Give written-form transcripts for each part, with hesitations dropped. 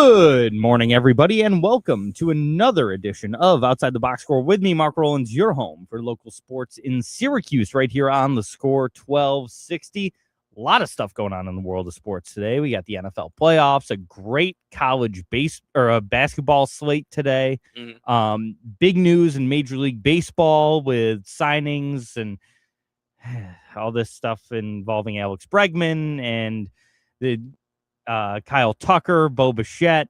Good morning, everybody, and welcome to another edition of Outside the Box Score with me, Mark Rowlands, your home for local sports in Syracuse, right here on the Score 1260. A lot of stuff going on in the world of sports today. We got the NFL playoffs, a great college basketball slate today. Big news in Major League Baseball with signings and all this stuff involving Alex Bregman and the Kyle Tucker, Bo Bichette.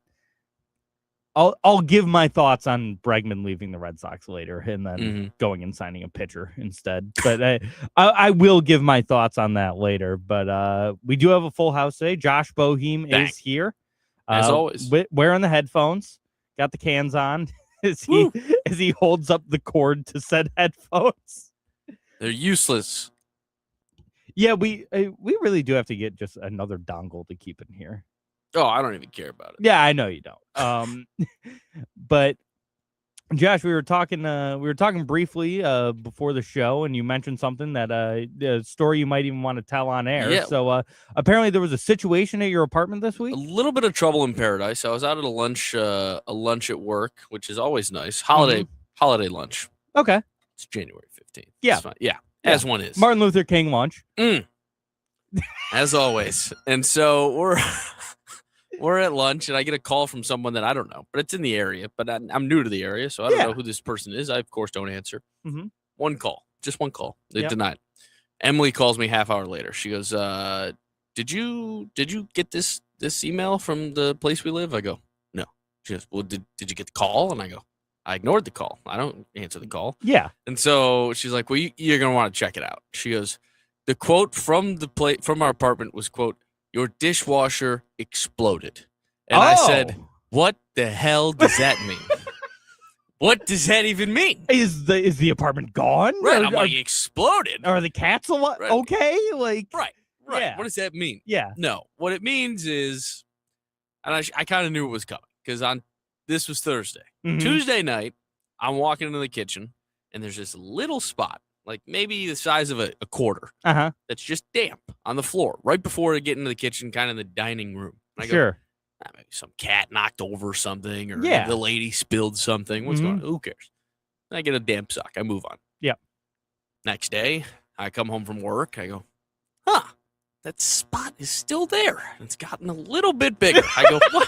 I'll give my thoughts on Bregman leaving the Red Sox later and then going and signing a pitcher instead. But I will give my thoughts on that later. But we do have a full house today. Josh Boheim is here. As always. Wearing the headphones. Got the cans on as he holds up the cord to said headphones. They're useless. Yeah, we really do have to get just another dongle to keep in here. Oh, I don't even care about it. Yeah, I know you don't. But Josh, we were talking briefly before the show, and you mentioned something that a story you might even want to tell on air. Yeah. So apparently there was a situation at your apartment this week. A little bit of trouble in paradise. I was out at a lunch at work, which is always nice. Holiday lunch. Okay. It's January 15th. Yeah. It's fine. Yeah. As one is. Martin Luther King lunch. As always. And so we're at lunch, and I get a call from someone that I don't know, but it's in the area. But I'm new to the area, so I don't know who this person is. I, of course, don't answer. One call. Just one call. They denied. Emily calls me half hour later. She goes, did you get this email from the place we live? I go, no. She goes, well, did you get the call? And I go, I ignored the call. I don't answer the call. Yeah. And so she's like, well, you're going to want to check it out. She goes, the quote from from our apartment was, quote, your dishwasher exploded. And I said, what the hell does that mean? What does that even mean? Is the apartment gone? Right. I'm like, exploded. Are the cats Right. okay? Like, Right. Yeah. What does that mean? Yeah. No. What it means is, and I kind of knew it was coming because this was Thursday. Tuesday night, I'm walking into the kitchen, and there's this little spot, like maybe the size of a quarter, that's just damp on the floor right before I get into the kitchen, kind of in the dining room. And I go, maybe some cat knocked over something, or the lady spilled something. What's going on? Who cares? I get a damp sock. I move on. Yep. Next day, I come home from work. I go, that spot is still there. It's gotten a little bit bigger. I go, what?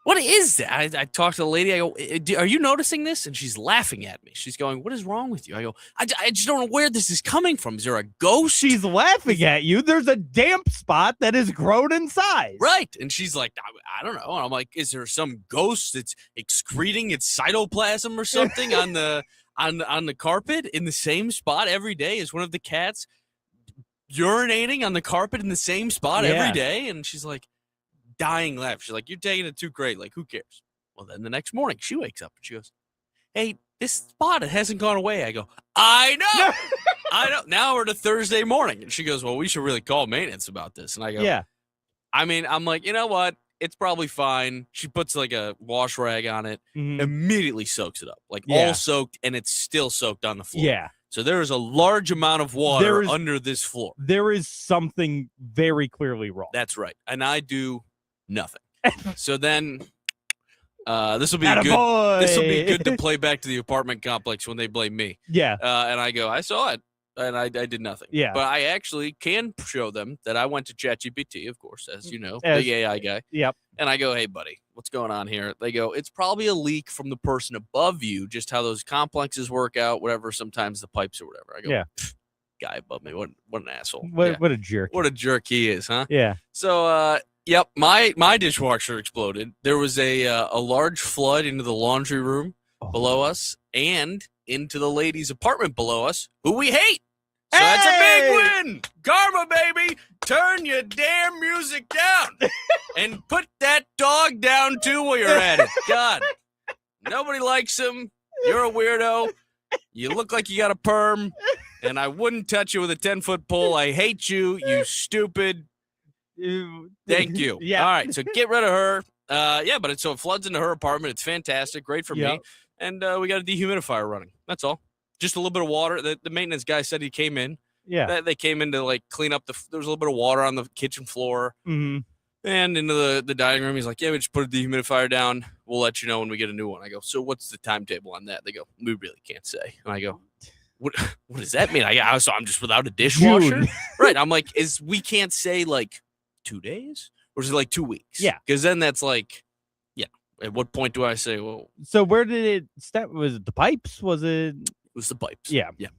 What is that? I talked to the lady. I go, are you noticing this? And she's laughing at me. She's going, what is wrong with you? I go, I just don't know where this is coming from. Is there a ghost? She's laughing at you. There's a damp spot that has grown in size. Right. And she's like, I don't know. And I'm like, is there some ghost that's excreting its cytoplasm or something on the carpet in the same spot every day? Is one of the cats urinating on the carpet in the same spot every day? And she's like, dying laugh. She's like, you're taking it too great. Like, who cares? Well, then the next morning, she wakes up and she goes, hey, this spot, it hasn't gone away. I go, I know. I know. Now we're to Thursday morning. And she goes, well, we should really call maintenance about this. And I go, I mean, I'm like, you know what? It's probably fine. She puts like a wash rag on it, immediately soaks it up, like all soaked, and it's still soaked on the floor. Yeah. So there is a large amount of water under this floor. There is something very clearly wrong. That's right. And I do nothing. So then this will be good. This will be good to play back to the apartment complex when they blame me. Yeah. And I go, I saw it, and I did nothing. Yeah. But I actually can show them that I went to ChatGPT, of course, as you know, big AI guy. Yep. And I go, hey, buddy, what's going on here? They go, it's probably a leak from the person above you, just how those complexes work out, whatever, sometimes the pipes or whatever. I go, guy above me, what an asshole. What a jerk. What a jerk he is, huh? Yeah. So, yep, my dishwasher exploded. There was a large flood into the laundry room below us and into the lady's apartment below us, who we hate. So that's a big win. Karma, baby. Turn your damn music down and put that dog down, too, while you're at it. God, nobody likes him. You're a weirdo. You look like you got a perm, and I wouldn't touch you with a 10-foot pole. I hate you, you stupid. Thank you. Yeah. All right, so get rid of her. But it floods into her apartment. It's fantastic. Great for me. And we got a dehumidifier running. That's all. Just a little bit of water. The maintenance guy said he came in. Yeah. They came in to, like, clean up there was a little bit of water on the kitchen floor. Mm-hmm. And into the dining room, he's like, yeah, we just put the dehumidifier down. We'll let you know when we get a new one. I go, so what's the timetable on that? They go, we really can't say. And I go, what does that mean? So I'm just without a dishwasher? June. Right. I'm like, we can't say like 2 days? Or is it like 2 weeks? Yeah. Because then that's like, yeah. At what point do I say, well, So where did it start? Was it the pipes? Was it? it was the pipes. Yeah. Yeah.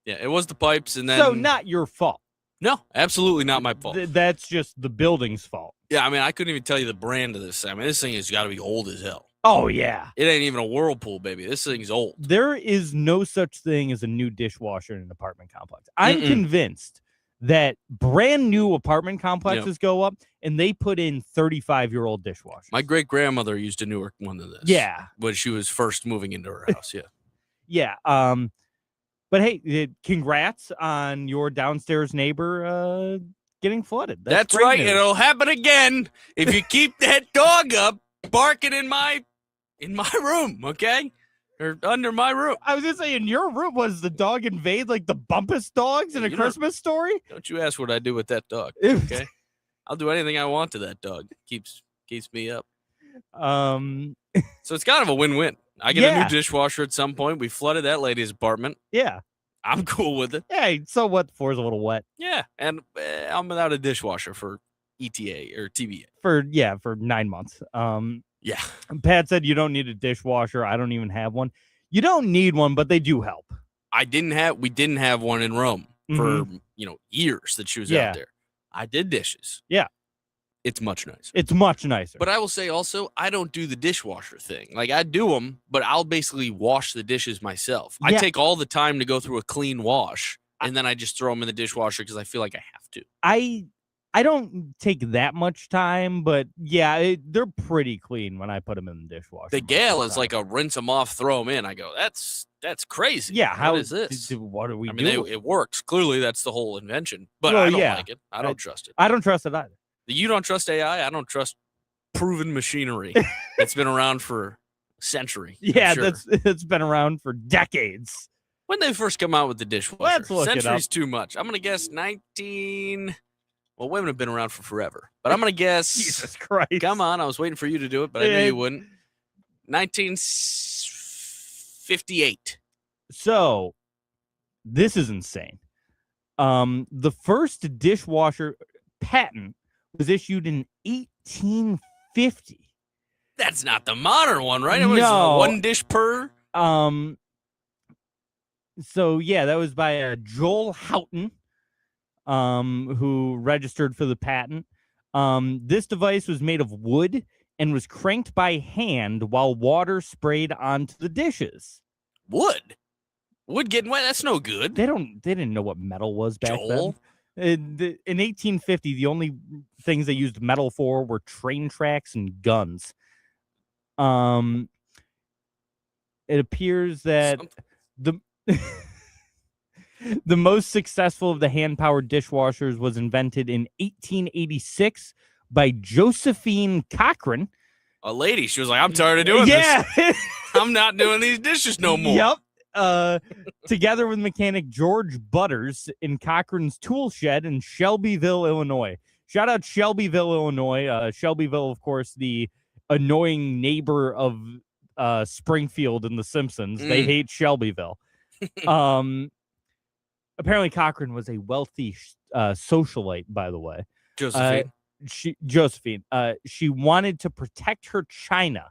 Yeah, it was the pipes. And then. So not your fault. No, absolutely not my fault. That's just the building's fault. Yeah, I mean, I couldn't even tell you the brand of this. I mean, this thing has got to be old as hell. Oh, yeah. It ain't even a Whirlpool, baby. This thing's old. There is no such thing as a new dishwasher in an apartment complex. I'm convinced that brand new apartment complexes go up and they put in 35-year-old dishwashers. My great-grandmother used a newer one than this. Yeah. When she was first moving into her house, yeah. Yeah. But hey, congrats on your downstairs neighbor getting flooded. That's right. News. It'll happen again if you keep that dog up barking in my room, okay? Or under my room. I was gonna say, in your room, was the dog invade like the Bumpus dogs in a Christmas Story? Don't you ask what I do with that dog, okay? I'll do anything I want to that dog. Keeps me up. So it's kind of a win-win. I get a new dishwasher at some point. We flooded that lady's apartment. Yeah. I'm cool with it. Hey, so what? The floor's a little wet. Yeah, and I'm without a dishwasher for ETA or TBA. For 9 months. Yeah. Pat said you don't need a dishwasher. I don't even have one. You don't need one, but they do help. We didn't have one in Rome for years that she was out there. I did dishes. Yeah. It's much nicer. It's much nicer. But I will say also, I don't do the dishwasher thing. Like, I do them, but I'll basically wash the dishes myself. Yeah. I take all the time to go through a clean wash, and then I just throw them in the dishwasher because I feel like I have to. I don't take that much time, but yeah, they're pretty clean when I put them in the dishwasher. The gal is like a rinse them off, throw them in. I go, that's crazy. Yeah, how is this? What are we doing? I mean, it works. Clearly, that's the whole invention. But I don't like it. I don't trust it. I don't trust it either. You don't trust AI? I don't trust proven machinery that's been around for a century. Yeah, that's been around for decades. When they first come out with the dishwasher, let's look century's too much. I'm going to guess 19. Well, women have been around for forever, but I'm going to guess. Jesus Christ. Come on. I was waiting for you to do it, but I knew you wouldn't. 1958. So, this is insane. The first dishwasher patent was issued in 1850. That's not the modern one, right? It was one dish per. So yeah, that was by Joel Houghton, who registered for the patent. This device was made of wood and was cranked by hand while water sprayed onto the dishes. Wood getting wet? That's no good. They didn't know what metal was back then. In 1850, the only things they used metal for were train tracks and guns. It appears that the most successful of the hand-powered dishwashers was invented in 1886 by Josephine Cochran. A lady. She was like, I'm tired of doing this. I'm not doing these dishes no more. Yep. Together with mechanic George Butters in Cochran's tool shed in Shelbyville, Illinois. Shout out Shelbyville, Illinois. Shelbyville, of course, the annoying neighbor of Springfield in The Simpsons. They hate Shelbyville. Apparently Cochran was a wealthy socialite, by the way. Josephine. She wanted to protect her china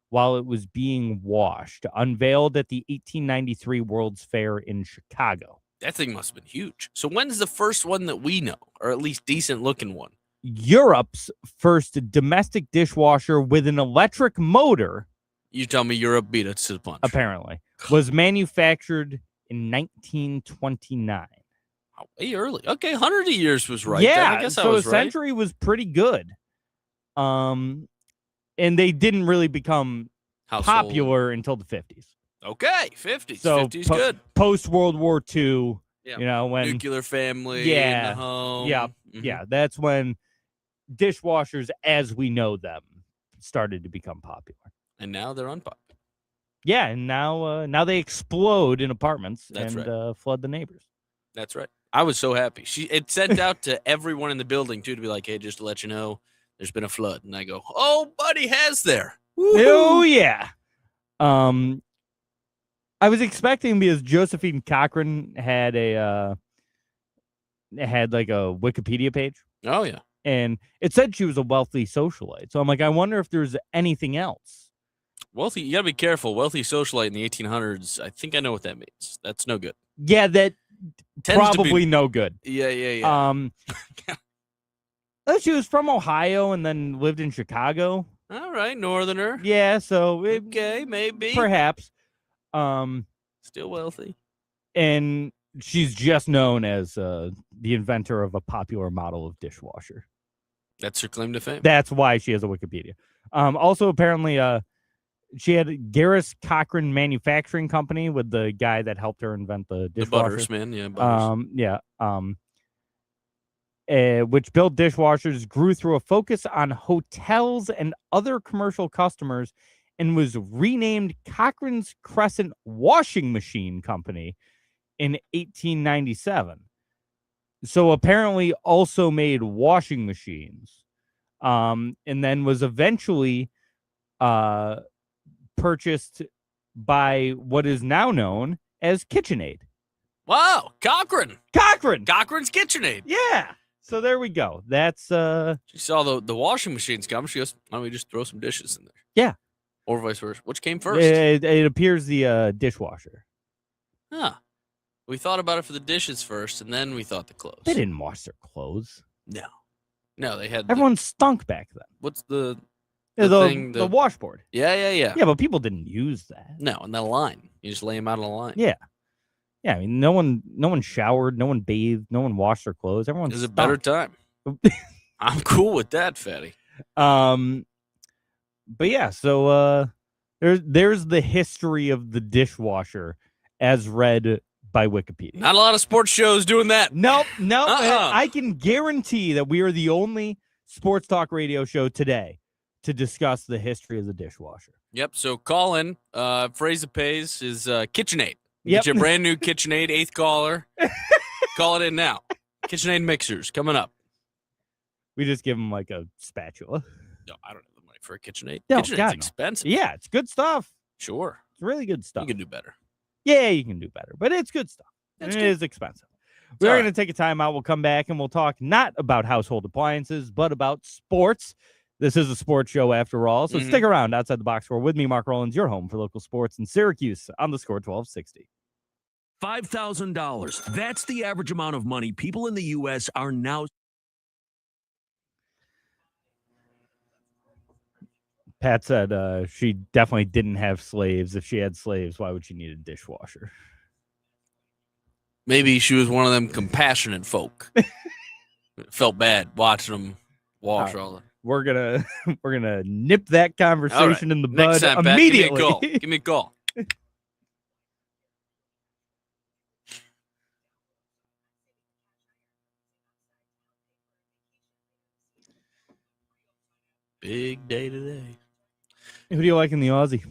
while it was being washed, unveiled at the 1893 World's Fair in Chicago. That thing must have been huge. So when's the first one that we know, or at least decent-looking one? Europe's first domestic dishwasher with an electric motor. You tell me Europe beat us to the punch. Apparently. Was manufactured in 1929. Way early. Okay, 100 years was right. Yeah, I guess so I was a century was pretty good. And they didn't really become popular until the 50s. Okay, 50s. So 50s good. Post-World War II, when nuclear family in the home. Yeah, yeah. That's when dishwashers, as we know them, started to become popular. And now they're unpopular. Yeah, and now they explode in apartments flood the neighbors. That's right. I was so happy. It sent out to everyone in the building, too, to be like, hey, just to let you know, there's been a flood. And I go, oh, buddy, has there? Oh, yeah. I was expecting because Josephine Cochran had like a Wikipedia page. Oh, yeah. And it said she was a wealthy socialite. So I'm like, I wonder if there's anything else. Wealthy, you got to be careful. Wealthy socialite in the 1800s, I think I know what that means. That's no good. Yeah, that probably no good. Yeah. She was from Ohio and then lived in Chicago. All right, northerner. Yeah, so okay, maybe. Perhaps. Still wealthy. And she's just known as the inventor of a popular model of dishwasher. That's her claim to fame. That's why she has a Wikipedia. Also, apparently, she had Garris Cochran Manufacturing Company with the guy that helped her invent the dishwasher. The Butters, man. Yeah, Butters. Which built dishwashers, grew through a focus on hotels and other commercial customers, and was renamed Cochran's Crescent Washing Machine Company in 1897. So apparently also made washing machines, and then was eventually purchased by what is now known as KitchenAid. Wow, Cochran's KitchenAid. Yeah. So there we go. That's she saw the washing machines come. She goes, why don't we just throw some dishes in there? Yeah. Or vice versa. Which came first? It appears the dishwasher. Huh. We thought about it for the dishes first, and then we thought the clothes. They didn't wash their clothes. No, they had everyone stunk back then. What's the thing? The washboard. Yeah. Yeah, but people didn't use that. No, and the line. You just lay them out on a line. Yeah. Yeah, I mean, no one showered, no one bathed, no one washed their clothes. Everyone. It was a better time. I'm cool with that, Fatty. But yeah, so there's the history of the dishwasher as read by Wikipedia. Not a lot of sports shows doing that. Nope. I can guarantee that we are the only sports talk radio show today to discuss the history of the dishwasher. Yep. So call in. Phrase that pays is KitchenAid. Yep. Get your brand new KitchenAid, 8th caller. Call it in now. KitchenAid mixers coming up. We just give them like a spatula. No, I don't have the money for a KitchenAid. No, KitchenAid's expensive. Yeah, it's good stuff. Sure. It's really good stuff. You can do better. Yeah, you can do better, but it's good stuff. It is expensive. We're going to take a time out. We'll come back and we'll talk not about household appliances, but about sports. This is a sports show after all, so stick around outside the box score with me, Mark Rowlands, your home for local sports in Syracuse on the Score 1260. $5,000. That's the average amount of money people in the U.S. are now. Pat said she definitely didn't have slaves. If she had slaves, why would she need a dishwasher? Maybe she was one of them compassionate folk. Felt bad watching them wash all the. We're gonna nip that conversation in the bud time, immediately. Pat, give me a call. Big day today. Who do you like in the Aussie?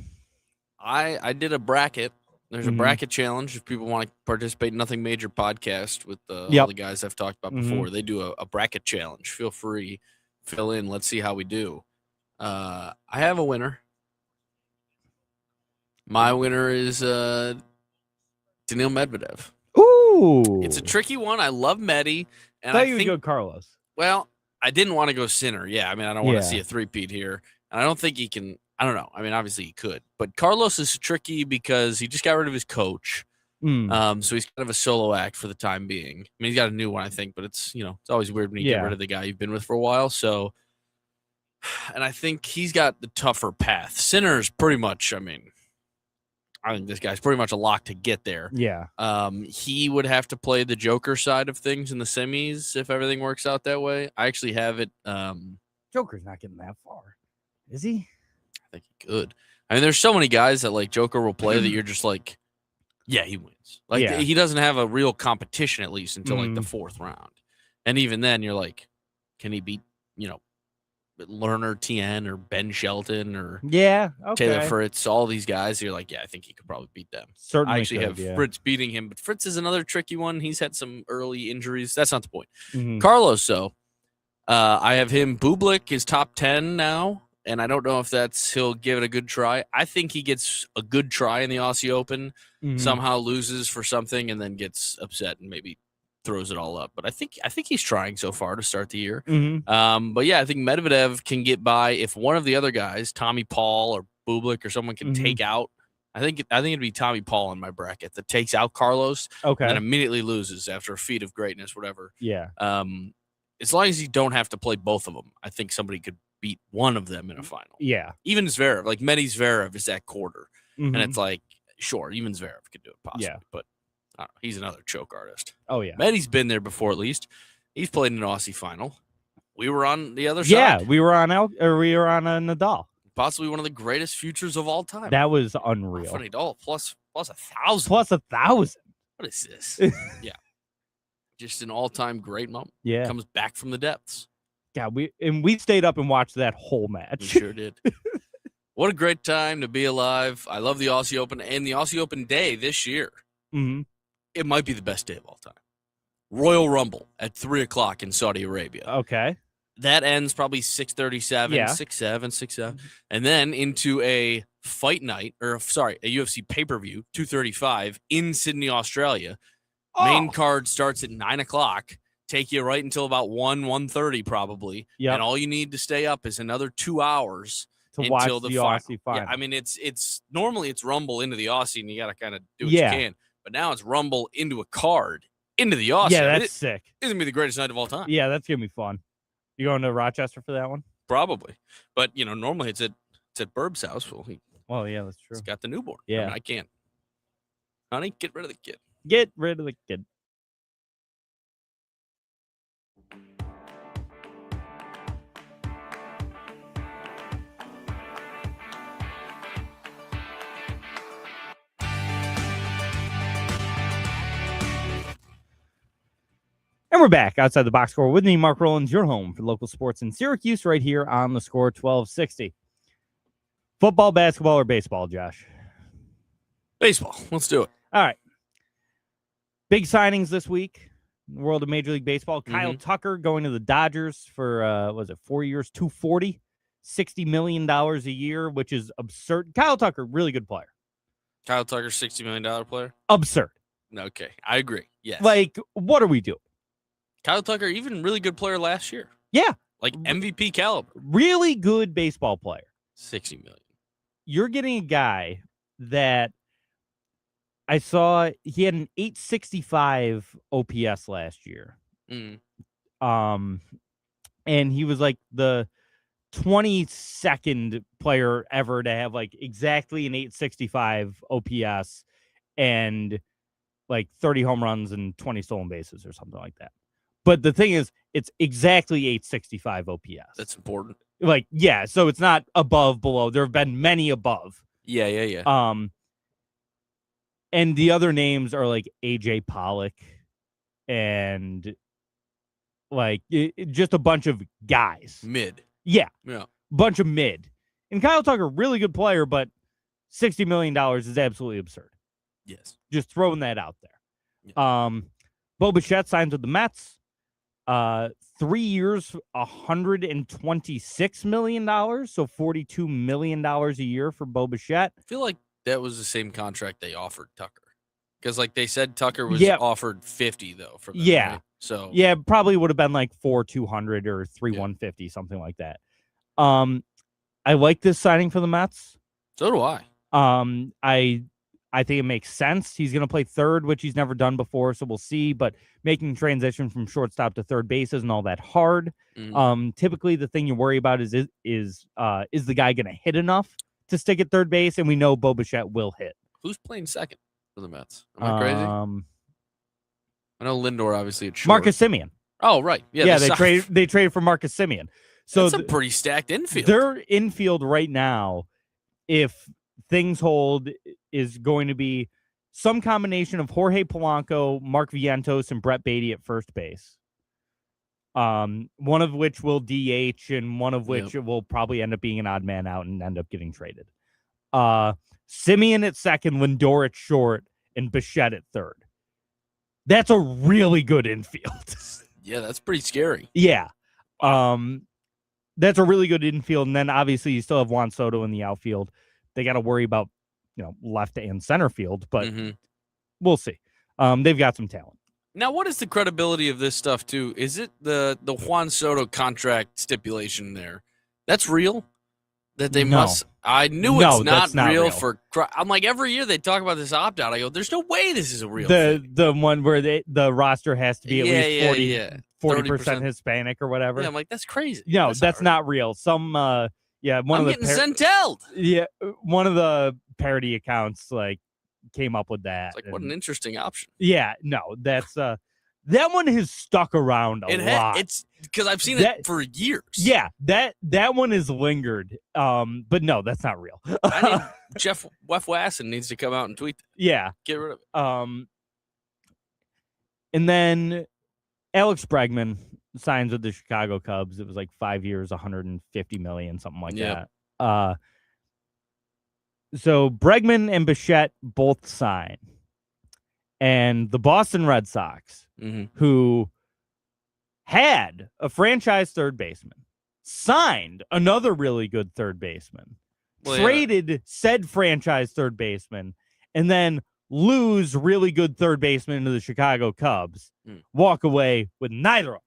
I did a bracket. There's a bracket challenge if people want to participate in Nothing Major podcast with all the guys I've talked about before. They do a bracket challenge. Feel free, fill in. Let's see how we do. I have a winner. My winner is Daniil Medvedev. Ooh, it's a tricky one. I love Medi, and I thought you would go Carlos. Well, I didn't want to go Sinner. Yeah, I mean, I don't want to see a three-peat here, and I don't think he can. I don't know. I mean, obviously he could, but Carlos is tricky because he just got rid of his coach. So he's kind of a solo act for the time being. I mean, he's got a new one, I think, but it's it's always weird when you get rid of the guy you've been with for a while. So, and I think he's got the tougher path. Sinner's pretty much. I mean, I think this guy's pretty much a lock to get there. Yeah. He would have to play the Joker side of things in the semis if everything works out that way. I actually have it. Joker's not getting that far, is he? I think he could. I mean, there's so many guys that like Joker will play that you're just like, yeah, he wins. Like he doesn't have a real competition at least until like the fourth round, and even then you're like, can he beat Lerner Tien or Ben Shelton or Taylor Fritz? All these guys, you're like, yeah, I think he could probably beat them. Certainly, I actually have Fritz beating him, but Fritz is another tricky one. He's had some early injuries. That's not the point. Carlos, though, I have him. Bublik is top 10 now, and I don't know if he'll give it a good try. I think he gets a good try in the Aussie Open, somehow loses for something, and then gets upset and maybe throws it all up. But I think he's trying so far to start the year. But yeah, I think Medvedev can get by if one of the other guys, Tommy Paul or Bublik or someone, can take out. I think it'd be Tommy Paul in my bracket that takes out Carlos, and then immediately loses after a feat of greatness, whatever. Yeah. As long as you don't have to play both of them, I think somebody could beat one of them in a final. Yeah. Even Zverev, like Medi Zverev is that quarter. And it's like, sure, even Zverev could do it possibly. Yeah. But I don't know, he's another choke artist. Oh, yeah. Medi's been there before at least. He's played in an Aussie final. We were on the other side. Yeah, we were on Nadal. Possibly one of the greatest futures of all time. That was unreal. Nadal plus 1,000. Plus 1,000. What is this? Yeah. Just an all-time great moment. Yeah. Comes back from the depths. Yeah, we stayed up and watched that whole match. We sure did. What a great time to be alive. I love the Aussie Open and the Aussie Open day this year. It might be the best day of all time. Royal Rumble at 3 o'clock in Saudi Arabia. Okay. That ends probably 6:37, yeah. 6:7. And then into a fight night, a UFC pay-per-view, 2:35 in Sydney, Australia. Main card starts at 9 o'clock. Take you right until about 1:30 probably. Yep. And all you need to stay up is another 2 hours to watch the Aussie final. Yeah, I mean, it's normally it's Rumble into the Aussie, and you got to kind of do what you can. But now it's Rumble into a card into the Aussie. Yeah, that's sick. It's going to be the greatest night of all time. Yeah, that's going to be fun. You going to Rochester for that one? Probably. But, normally it's at Burb's house. Well, yeah, that's true. He's got the newborn. Yeah. I mean, I can't. Honey, get rid of the kid. Get rid of the kid. And we're back outside the box score with me, Mark Rowlands, your home for local sports in Syracuse, right here on the Score 1260. Football, basketball, or baseball, Josh? Baseball. Let's do it. All right. Big signings this week in the world of Major League Baseball. Kyle Tucker going to the Dodgers for, 4 years, $240, $60 million a year, which is absurd. Kyle Tucker, really good player. Kyle Tucker, $60 million player? Absurd. Okay, I agree. Yes. Like, what are we doing? Kyle Tucker, even really good player last year. Yeah. Like MVP caliber. Really good baseball player. $60 million. You're getting a guy that I saw he had an 865 OPS last year. And he was like the 22nd player ever to have like exactly an 865 OPS and like 30 home runs and 20 stolen bases or something like that. But the thing is, it's exactly 865 OPS. That's important. Like, yeah, so it's not above, below. There have been many above. Yeah. And the other names are like AJ Pollock and like just a bunch of guys. Mid. Yeah. Yeah. Bunch of mid. And Kyle Tucker, really good player, but $60 million is absolutely absurd. Yes. Just throwing that out there. Yeah. Bo Bichette signs with the Mets. 3 years, $126 million, so $42 million a year for Bo Bichette. I feel like that was the same contract they offered Tucker. Because, like, they said Tucker was offered 50 though. For them, right? So probably would have been like 4,200 or 3,150, something like that. I like this signing for the Mets. So do I. I think it makes sense. He's going to play third, which he's never done before, so we'll see. But making transition from shortstop to third base isn't all that hard. Typically, the thing you worry about is the guy going to hit enough to stick at third base? And we know Bo Bichette will hit. Who's playing second for the Mets? Am I crazy? I know Lindor obviously at short. Marcus Semien. Oh, right. Yeah, they traded for Marcus Semien. So that's a pretty stacked infield. Their infield right now, if things hold, is going to be some combination of Jorge Polanco, Mark Vientos, and Brett Beatty at first base. One of which will DH, and one of which will probably end up being an odd man out and end up getting traded. Semien at second, Lindor at short, and Bichette at third. That's a really good infield. Yeah, that's pretty scary. Yeah. That's a really good infield. And then obviously you still have Juan Soto in the outfield. They got to worry about, left and center field, but we'll see. They've got some talent. Now, what is the credibility of this stuff, too? Is it the Juan Soto contract stipulation there? That's real? That they must? I knew it's not real for. I'm like, every year they talk about this opt-out. I go, there's no way this is a real thing. The one where the roster has to be at least 40% Hispanic or whatever. Yeah, I'm like, that's crazy. No, that's not real. Some, I'm getting sent-elled. Yeah, one of the parody accounts, came up with that. It's what an interesting option. Yeah, no, that's that one has stuck around a lot. It's because I've seen it for years. Yeah, that one has lingered. But no, that's not real. Jeff Wasson needs to come out and tweet that. Yeah, get rid of it. And then Alex Bregman signs with the Chicago Cubs. It was 5 years, $150 million, something like that. So Bregman and Bichette both sign. And the Boston Red Sox, who had a franchise third baseman, signed another really good third baseman, traded said franchise third baseman, and then lose really good third baseman to the Chicago Cubs, walk away with neither of them.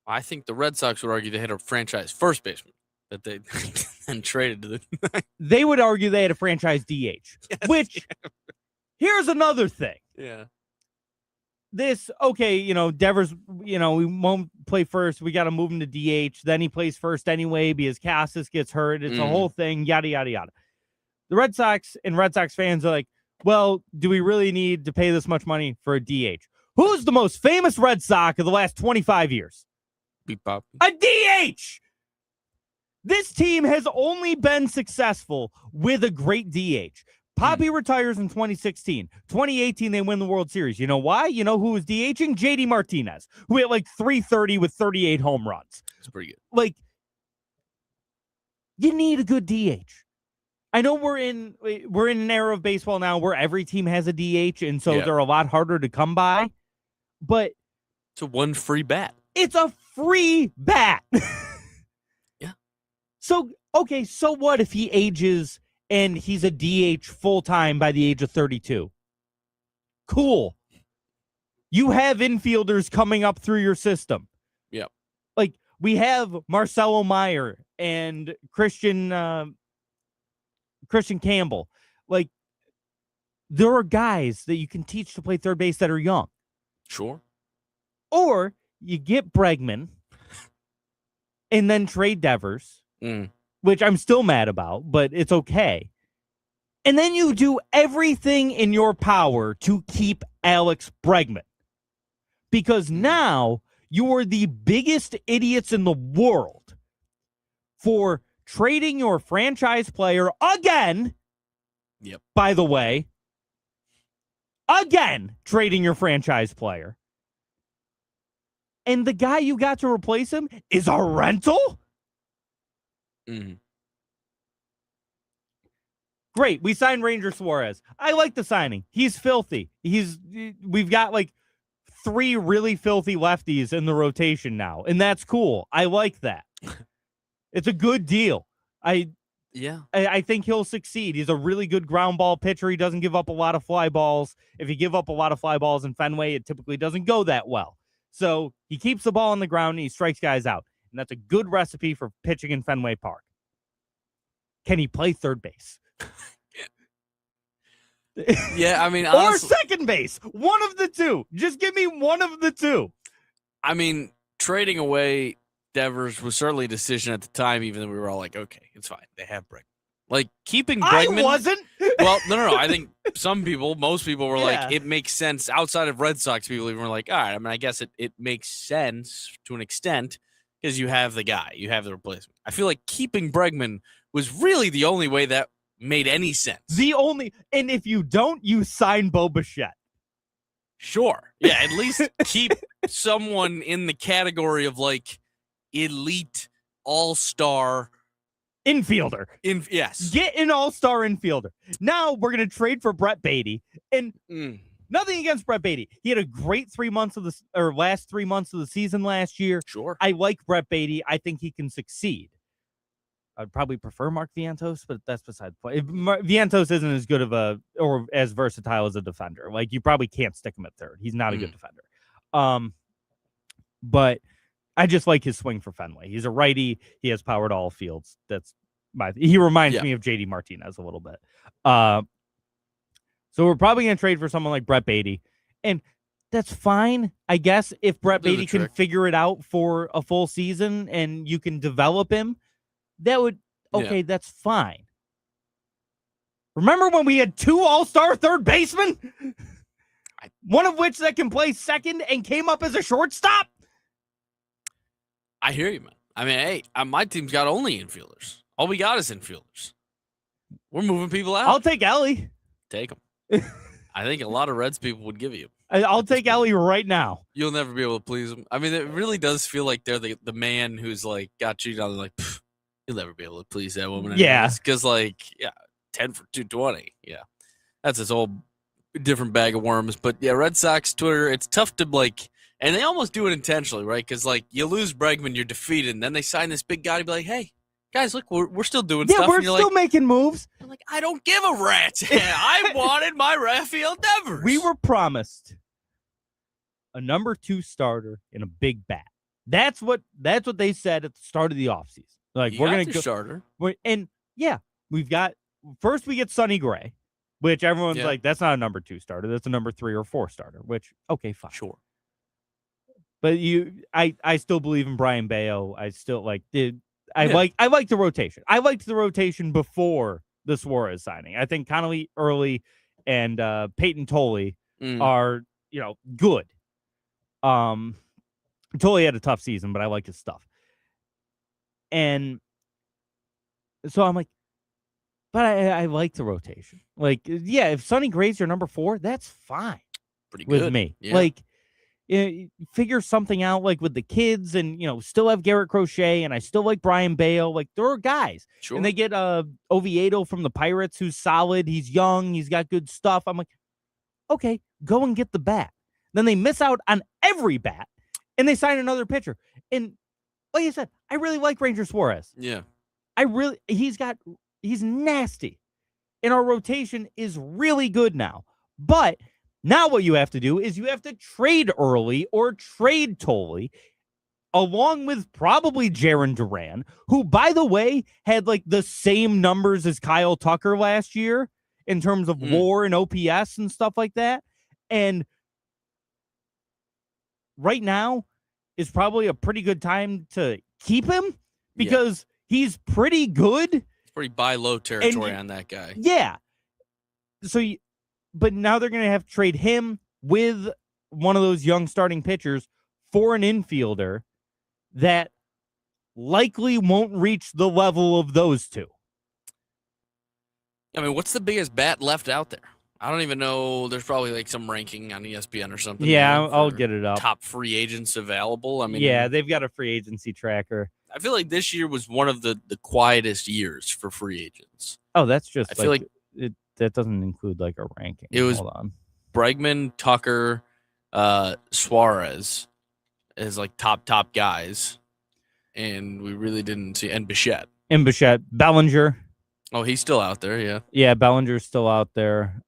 I think the Red Sox would argue they had a franchise first baseman that they then traded to the. They would argue they had a franchise DH, which here's another thing. Yeah. Devers, we won't play first. We got to move him to DH. Then he plays first anyway because Casas gets hurt. It's a whole thing, yada, yada, yada. The Red Sox and Red Sox fans are like, well, do we really need to pay this much money for a DH? Who's the most famous Red Sox of the last 25 years? Beep Bop. A DH! This team has only been successful with a great DH. Poppy retires in 2016. 2018, they win the World Series. You know why? You know who was DHing? JD Martinez, who hit 330 with 38 home runs. That's pretty good. You need a good DH. I know we're in an era of baseball now where every team has a DH, and so they're a lot harder to come by. But it's a one free bat. It's a free bat. Yeah. So what if he ages and he's a DH full-time by the age of 32? Cool. You have infielders coming up through your system. Yep. We have Marcelo Meyer and Christian Campbell. There are guys that you can teach to play third base that are young. Sure. Or you get Bregman and then trade Devers, which I'm still mad about, but it's okay. And then you do everything in your power to keep Alex Bregman. Because now you are the biggest idiots in the world for trading your franchise player again. Yep. By the way, again, trading your franchise player. And the guy you got to replace him is a rental? Great. We signed Ranger Suarez. I like the signing. He's filthy. We've got 3 really filthy lefties in the rotation now, and that's cool. I like that. It's a good deal. I think he'll succeed. He's a really good ground ball pitcher. He doesn't give up a lot of fly balls. If you give up a lot of fly balls in Fenway, it typically doesn't go that well. So he keeps the ball on the ground and he strikes guys out. And that's a good recipe for pitching in Fenway Park. Can he play third base? Yeah, I mean, honestly, or second base. One of the two. Just give me one of the two. I mean, trading away Devers was certainly a decision at the time, even though we were all like, okay, it's fine. They have Bregman. Keeping Bregman. I wasn't. Well, no. I think most people were like, it makes sense. Outside of Red Sox people, even were like, all right, I mean, I guess it makes sense to an extent because you have the guy, you have the replacement. I feel like keeping Bregman was really the only way that made any sense. And if you don't, you sign Bo Bichette. Sure. Yeah, at least keep someone in the category of elite all-star infielder. Yes. Get an all-star infielder. Now we're going to trade for Brett Beatty. And Nothing against Brett Beatty. He had a great last 3 months of the season last year. Sure. I like Brett Beatty. I think he can succeed. I'd probably prefer Mark Vientos, but that's beside the point. Vientos isn't as good of or as versatile as a defender. Like, you probably can't stick him at third. He's not a good defender. But I just like his swing for Fenway. He's a righty. He has power to all fields. He reminds me of JD Martinez a little bit. So we're probably going to trade for someone like Brett Beatty. And that's fine, I guess, if Brett Beatty can figure it out for a full season and you can develop him. That's fine. Remember when we had 2 all-star third basemen? One of which that can play second and came up as a shortstop? I hear you, man. I mean, hey, my team's got only infielders. All we got is infielders. We're moving people out. I'll take Ellie. Take them. I think a lot of Reds people would give you. I'll take Ellie right now. You'll never be able to please them. I mean, it really does feel like they're the man who's like got cheated on. Like, you'll never be able to please that woman. Yeah. Because 10 for 220. Yeah. That's his whole different bag of worms. But yeah, Red Sox Twitter, it's tough to and they almost do it intentionally, right? Because you lose Bregman, you're defeated, and then they sign this big guy to be like, hey, guys, look, we're still doing stuff. Yeah, we're still making moves. I'm like, I don't give a rat's. I wanted my Rafael Devers. We were promised a number 2 starter in a big bat. That's what they said at the start of the offseason. Like, we're going to go starter. We've got first we get Sonny Gray, which everyone's like, that's not a number 2 starter. That's a number 3 or 4 starter, which, okay, fine. Sure. But I still believe in Brian Bayo. I still like the rotation. I liked the rotation before the Suarez signing. I think Connolly early and Peyton Tolley are, good. Tolley had a tough season, but I liked his stuff. And so I'm like, but I like the rotation. Like, yeah, if Sonny Gray's your number 4, that's fine. Pretty good with me. Yeah. Like, figure something out, like with the kids, and still have Garrett Crochet, and I still like Brian Bayo. Like, there are guys, sure. And they get Oviedo from the Pirates, who's solid. He's young. He's got good stuff. I'm like, okay, go and get the bat. Then they miss out on every bat, and they sign another pitcher. And like I said, I really like Ranger Suarez. Yeah, he's nasty, and our rotation is really good now. But now what you have to do is you have to trade early or trade Tolley, along with probably Jarren Duran, who, by the way, had like the same numbers as Kyle Tucker last year in terms of WAR and OPS and stuff like that. And right now is probably a pretty good time to keep him because he's pretty good. It's pretty buy low territory on that guy. Yeah. So but now they're going to have to trade him with one of those young starting pitchers for an infielder that likely won't reach the level of those two. I mean, what's the biggest bat left out there? I don't even know. There's probably like some ranking on ESPN or something. Yeah, I'll get it up. Top free agents available. I mean, yeah, they've got a free agency tracker. I feel like this year was one of the quietest years for free agents. Oh, that's just. I feel like that doesn't include like a ranking. It was Hold on. Bregman, Tucker, Suarez as like top guys, and we really didn't see. And Bichette, Bellinger. Oh, he's still out there. Yeah. Yeah, Bellinger's still out there.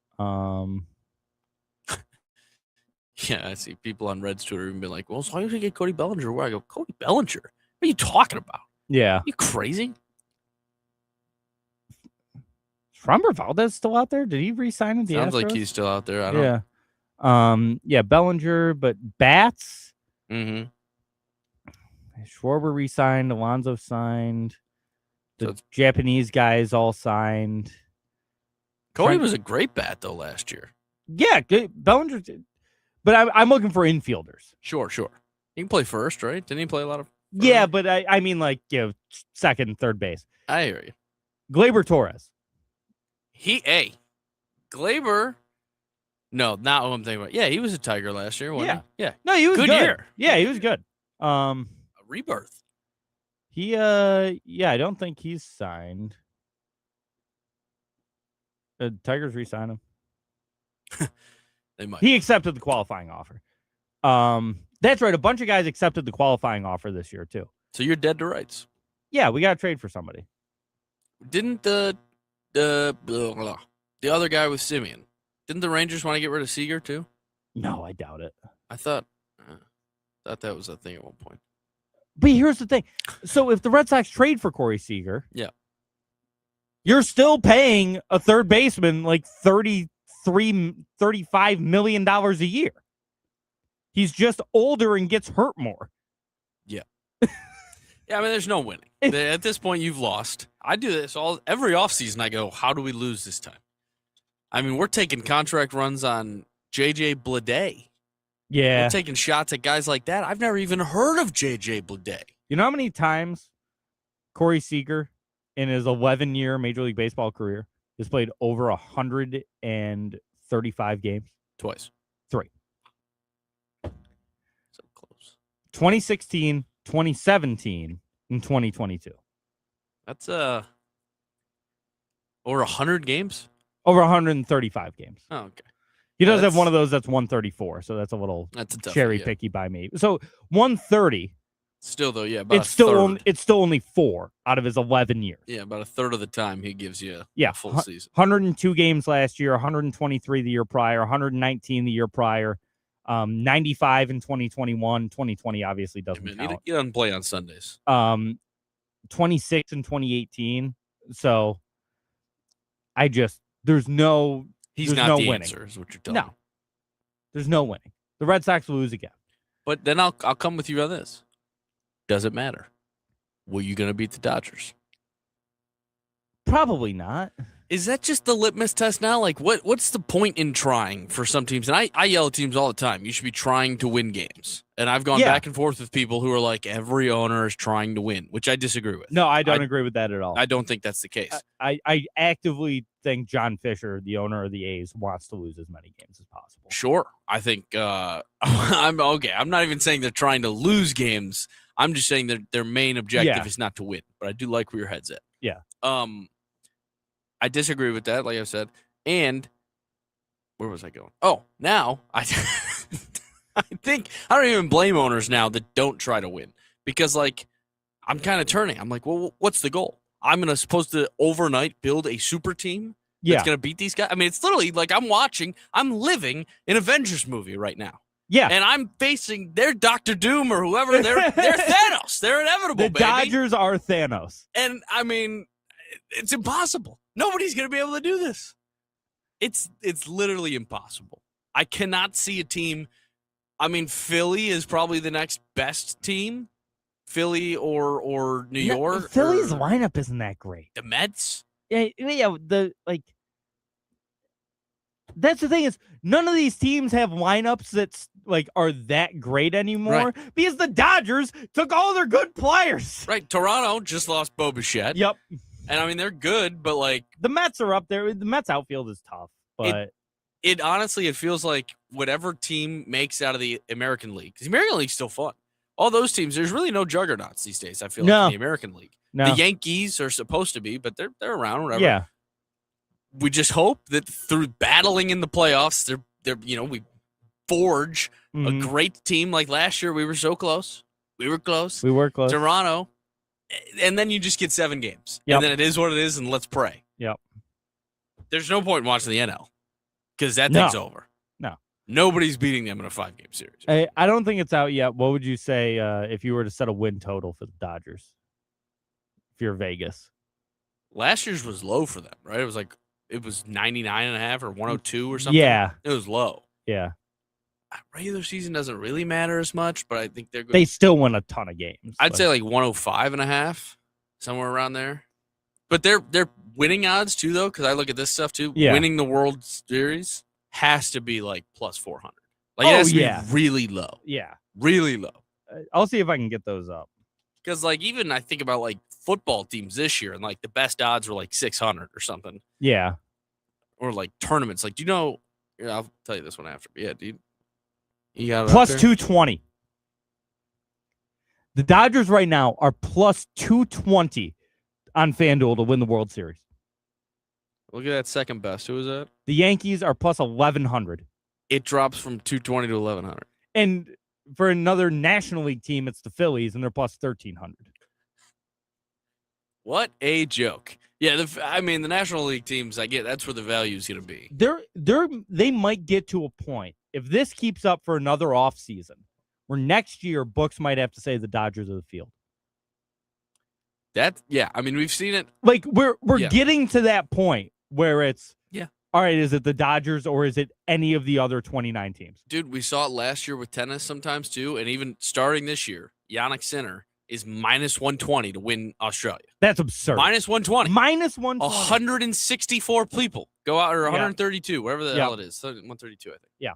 Yeah, I see people on Reds Twitter and be like, "Well, so why did you get Cody Bellinger?" Where I go, Cody Bellinger? What are you talking about? Yeah, you crazy? Is Framber Valdez still out there? Did he re-sign with the Sounds Astros? like he's still out there. I don't know. Yeah, Bellinger, but Bats. Mm-hmm. Schwarber re-signed. Alonso signed. The So Japanese guys all signed. Cody was a great bat though last year. Yeah, good. Bellinger. But I'm looking for infielders. Sure. He can play first, right? Didn't he play a lot of? First? Yeah, but I mean like second and third base. I hear you. Gleyber Torres. Gleyber. No, not what I'm thinking about. Yeah, he was a Tiger last year, wasn't he? Yeah. No, he was good. Year. Yeah, he was good. A rebirth. He I don't think he's signed. Tigers re-sign him. They might. He accepted the qualifying offer. That's right. A bunch of guys accepted the qualifying offer this year, too. So you're dead to rights. Yeah, we got to trade for somebody. Didn't the other guy with Simeon, didn't the Rangers want to get rid of Seager, too? No, I doubt it. I thought that was a thing at one point. But here's the thing. So if the Red Sox trade for Corey Seager, yeah, you're still paying a third baseman like $35 million a year. He's just older and gets hurt more. Yeah. Yeah, I mean, there's no winning. At this point, you've lost. I do this every offseason. I go, how do we lose this time? I mean, we're taking contract runs on J.J. Bleday. Yeah. We're taking shots at guys like that. I've never even heard of J.J. Bleday. You know how many times Corey Seager in his 11-year Major League Baseball career has played over 135 games? Twice. 3. So close. 2016, 2017, and 2022. That's over 100 games? Over 135 games. Oh, okay. He does have one of those that's 134, so that's a cherry picky by me. So 130. Still though, yeah, it's still only 4 out of his 11 years. Yeah, about a third of the time he gives you a full season. 102 games last year, 123 the year prior, 119 the year prior, 95 in 2021. 2020 obviously doesn't count. He doesn't play on Sundays. 26 in 2018. So there's no. He's there's not no the winning. answer, is what you're telling me. There's no winning. The Red Sox will lose again. But then I'll come with you on this. Does it matter? Were you going to beat the Dodgers? Probably not. Is that just the litmus test now? Like, what's the point in trying for some teams? And I yell at teams all the time. You should be trying to win games. And I've gone back and forth with people who are like, every owner is trying to win, which I disagree with. No, I don't agree with that at all. I don't think that's the case. I actively think John Fisher, the owner of the A's, wants to lose as many games as possible. Sure. I think I'm okay. I'm not even saying they're trying to lose games. I'm just saying their main objective is not to win. But I do like where your head's at. Yeah. I disagree with that, like I said. And where was I going? Oh, now I think I don't even blame owners now that don't try to win, because like I'm kind of turning. I'm like, well, what's the goal? I'm supposed to overnight build a super team that's going to beat these guys. I mean, it's literally like I'm living an Avengers movie right now. Yeah. And I'm facing their Dr. Doom or whoever. They're Thanos. They're inevitable, baby. The Dodgers are Thanos. And I mean, it's impossible. Nobody's going to be able to do this. It's literally impossible. I cannot see a team. I mean, Philly is probably the next best team. Philly or New York. Philly's lineup isn't that great. The Mets. Yeah. That's the thing is none of these teams have lineups that's like are that great anymore because the Dodgers took all their good players. Right. Toronto just lost Bo Bichette. Yep. And I mean, they're good, but like the Mets are up there. The Mets outfield is tough, but it honestly, it feels like whatever team makes out of the American League, because the American League's still fun. All those teams, there's really no juggernauts these days. I feel like in the American League. No. The Yankees are supposed to be, but they're around, whatever. Yeah. We just hope that through battling in the playoffs, we forge a great team. Like last year, we were so close. We were close. Toronto. And then you just get 7 games. Yep. And then it is what it is, and let's pray. Yep. There's no point in watching the NL because that thing's over. No. Nobody's beating them in a 5-game series. I don't think it's out yet. What would you say if you were to set a win total for the Dodgers? If you're Vegas. Last year's was low for them, right? It was 99.5 or 102 or something. Yeah. It was low. Yeah. Regular season doesn't really matter as much, but I think they're good. They still win a ton of games. I'd say like 105.5, somewhere around there. But they're winning odds too, though, because I look at this stuff too. Yeah. Winning the World Series has to be like plus 400. Like it has to be really low. Yeah. Really low. I'll see if I can get those up. Because like even I think about like football teams this year, and like the best odds were like 600 or something. Yeah. Or like tournaments. Like, do you know? Here, I'll tell you this one after. But yeah, dude. You got it plus 220. The Dodgers right now are plus 220 on FanDuel to win the World Series. Look at that second best. Who is that? The Yankees are plus 1,100. it drops from 220 to 1100. And for another National League team, it's the Phillies, and they're plus 1,300. What a joke. Yeah, the National League teams, I get that's where the value is going to be. They might get to a point, if this keeps up for another offseason, where next year books might have to say the Dodgers are the field. We've seen it. Like, we're getting to that point where it's, all right, is it the Dodgers or is it any of the other 29 teams? Dude, we saw it last year with tennis sometimes too, and even starting this year, Yannick Sinner is minus 120 to win Australia. That's absurd. Minus 120. Minus 120. 164 people go out, or 132, whatever the hell it is. 132, I think. Yeah.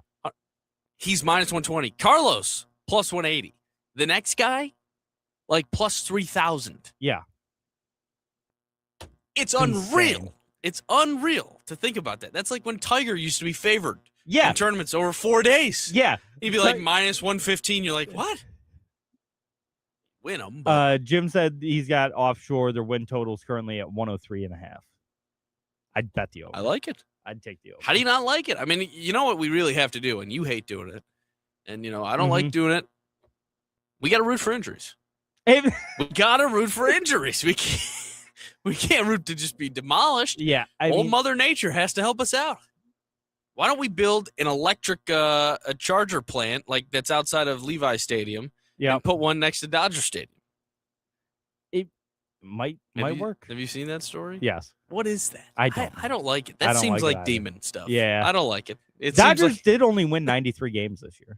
He's minus 120. Carlos, plus 180. The next guy, like plus 3,000. Yeah. It's unreal. It's unreal to think about that. That's like when Tiger used to be favored in tournaments over 4 days. Yeah. He'd be like minus 115. You're like, what? Win them. Jim said he's got offshore. Their win total is currently at 103.5. I'd bet the over. I like it. I'd take the over. How do you not like it? I mean, you know what we really have to do, and you hate doing it, and, I don't like doing it. We got to root for injuries. We got to root for injuries. We can't root to just be demolished. Yeah. Old Mother Nature has to help us out. Why don't we build an electric a charger plant like that's outside of Levi Stadium and put one next to Dodger Stadium? It might work. Have you seen that story? Yes. What is that? I don't like it. That seems like demon stuff. Yeah. I don't like it. Dodgers did only win 93 games this year.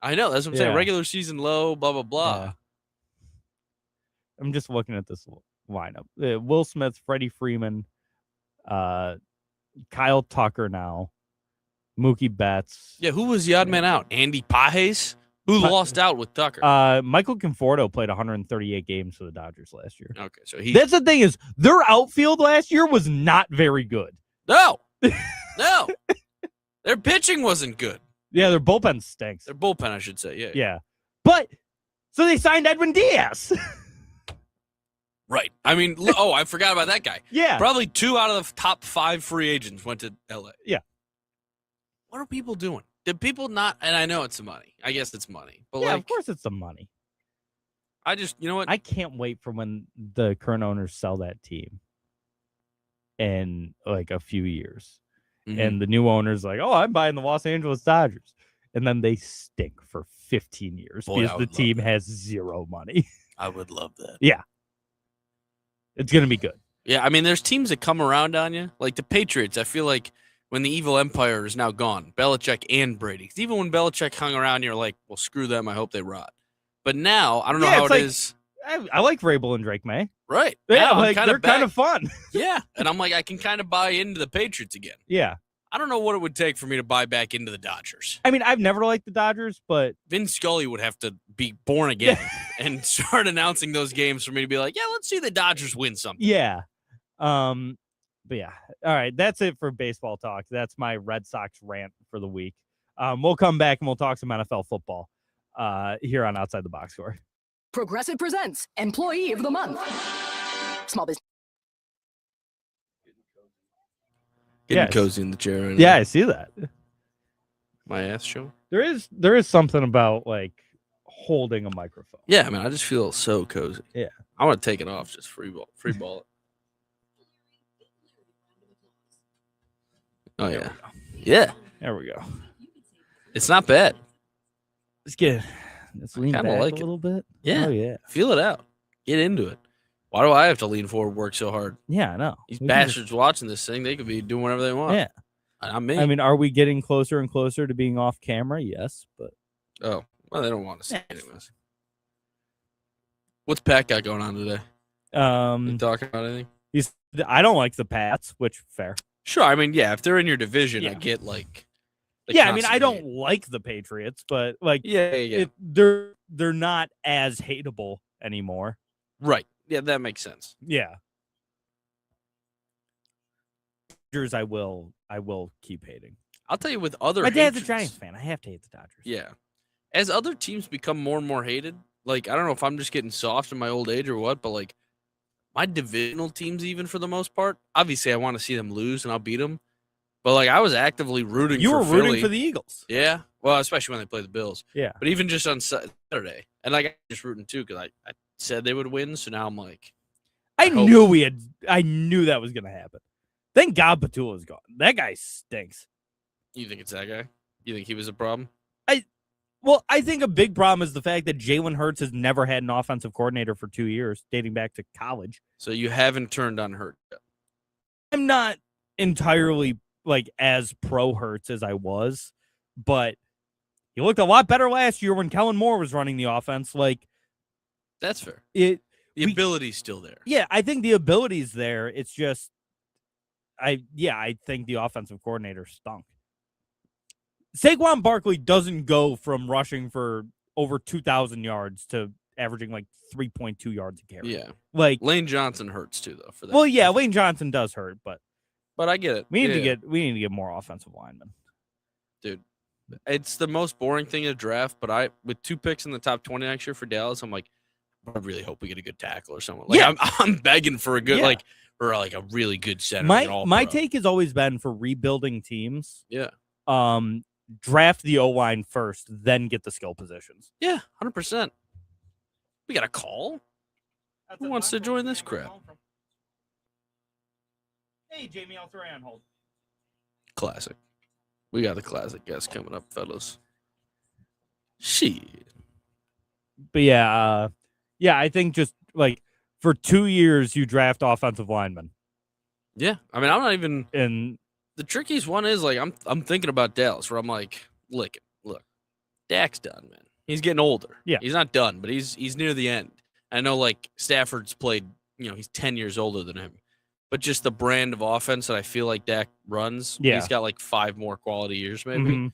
I know. That's what I'm saying. Regular season low, blah, blah, blah. Yeah. I'm just looking at this lineup. Will Smith, Freddie Freeman, Kyle Tucker now, Mookie Betts. Yeah, who was the odd man out? Andy Pages? Who lost out with Tucker? Michael Conforto played 138 games for the Dodgers last year. Okay, so that's the thing is their outfield last year was not very good. No. Their pitching wasn't good. Yeah, their bullpen stinks. Their bullpen, I should say. Yeah. Yeah. But so they signed Edwin Diaz. Right. I mean, I forgot about that guy. Yeah. Probably 2 out of the top 5 free agents went to LA. Yeah. What are people doing? Did people not? And I know it's the money. I guess it's money. But of course it's the money. I just, you know what? I can't wait for when the current owners sell that team in like a few years. Mm-hmm. And the new owner's like, oh, I'm buying the Los Angeles Dodgers. And then they stink for 15 years because the team has zero money. I would love that. Yeah. It's going to be good. Yeah, I mean, there's teams that come around on you. Like the Patriots, I feel like when the evil empire is now gone, Belichick and Brady. 'Cause even when Belichick hung around, you're like, well, screw them. I hope they rot. But now, I don't know how it is. I like Vrabel and Drake May. Right. Yeah, they're kind of fun. Yeah, and I'm like, I can kind of buy into the Patriots again. Yeah. I don't know what it would take for me to buy back into the Dodgers. I mean, I've never liked the Dodgers, but Vin Scully would have to be born again and start announcing those games for me to be like, yeah, let's see the Dodgers win something. Yeah. But yeah. All right. That's it for baseball talk. That's my Red Sox rant for the week. We'll come back and we'll talk some NFL football here on Outside the Box Score. Progressive presents Employee of the Month. Small business. Getting cozy in the chair. Right yeah, now. I see that. My ass show. There is something about like holding a microphone. Yeah, I mean, I just feel so cozy. Yeah, I want to take it off, just free ball it. Oh yeah, yeah. There we go. It's not bad. Let's lean back like a little bit. Yeah, oh, yeah. Feel it out. Get into it. Why do I have to lean forward, work so hard? Yeah, I know. These bastards watching this thing, they could be doing whatever they want. Yeah. Not me. I mean, are we getting closer and closer to being off camera? Yes, but well, they don't want to see it anyways. What's Pat got going on today? You talking about anything? I don't like the Pats, which fair. Sure. I mean, yeah, if they're in your division, I get like. I mean, I don't like the Patriots, but like, they're not as hateable anymore. Right. Yeah, that makes sense. Yeah. I will keep hating. I'll tell you with other. My dad's a Giants fan. I have to hate the Dodgers. Yeah. As other teams become more and more hated, like I don't know if I'm just getting soft in my old age or what, but like my divisional teams, even for the most part, obviously I want to see them lose and I'll beat them. But like I was actively rooting. You for were rooting Philly. for the Eagles. Yeah. Well, especially when they play the Bills. Yeah. But even just on Saturday, and like I'm just rooting too because I said they would win. So now I'm like, I hope- knew that was gonna happen. Thank God Petula's gone. That guy stinks. you think it's that guy? You think he was a problem? Well, I think a big problem is the fact that Jalen Hurts has never had an offensive coordinator for 2 years, dating back to college. So you haven't turned on Hurts yet. I'm not entirely like as pro Hurts as I was, but he looked a lot better last year when Kellen Moore was running the offense. Like That's fair. it, The ability's still there. yeah, I think the ability's there. It's just, I think the offensive coordinator stunk. Saquon Barkley doesn't go from rushing for over 2,000 yards to averaging like 3.2 yards a carry. Yeah. Like Lane Johnson hurts too, though. For that. well, yeah, Lane Johnson does hurt, but I get it. we need to get more offensive linemen. Dude, it's the most boring thing to draft. But with 2 picks in the top 20 next year for Dallas, I'm like, I really hope we get a good tackle or something. Like Yeah. I'm begging for a good Yeah. or like a really good center. My take has always been for rebuilding teams. Yeah. Draft the O-line first, then get the skill positions. Yeah, 100%. We got a call. Who wants to join this crap? Hey, Jamie, I'll throw you on hold. Classic. We got a classic guest coming up, fellas. Shit. But yeah, I think just like for 2 years you draft offensive linemen. Yeah, I mean, I'm not even. And The trickiest one is like I'm thinking about Dallas, where I'm like, look, Dak's done, man. He's getting older. Yeah. He's not done, but he's near the end. I know like Stafford's played, he's 10 years older than him. But just the brand of offense that I feel like Dak runs, he's got like 5 more quality years maybe. Mm-hmm.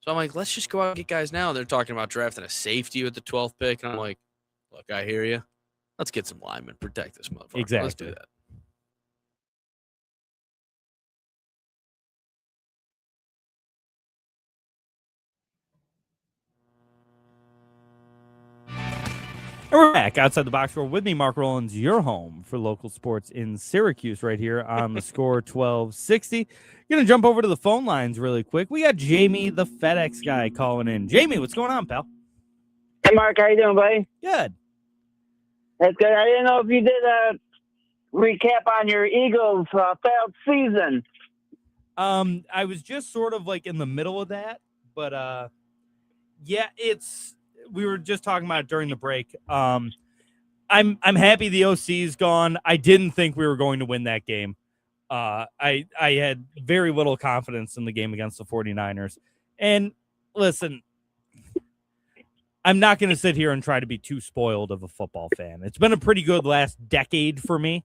So I'm like, let's just go out and get guys now. They're talking about drafting a safety with the 12th pick. And I'm like, look, I hear you. Let's get some linemen. Protect this motherfucker. Exactly. Let's do that. And we're back outside the box score with me, Mark Rowlands, your home for local sports in Syracuse right here on the score 1260. Going to jump over to the phone lines really quick. We got Jamie, the FedEx guy, calling in. Jamie, what's going on, pal? Hey, Mark, how you doing, buddy? Good. That's good. I didn't know if you did a recap on your Eagles' failed season. I was just sort of like in the middle of that, but yeah, we were just talking about it during the break. I'm happy the OC's gone. I didn't think we were going to win that game. I had very little confidence in the game against the 49ers. And listen, I'm not going to sit here and try to be too spoiled of a football fan. It's been a pretty good last decade for me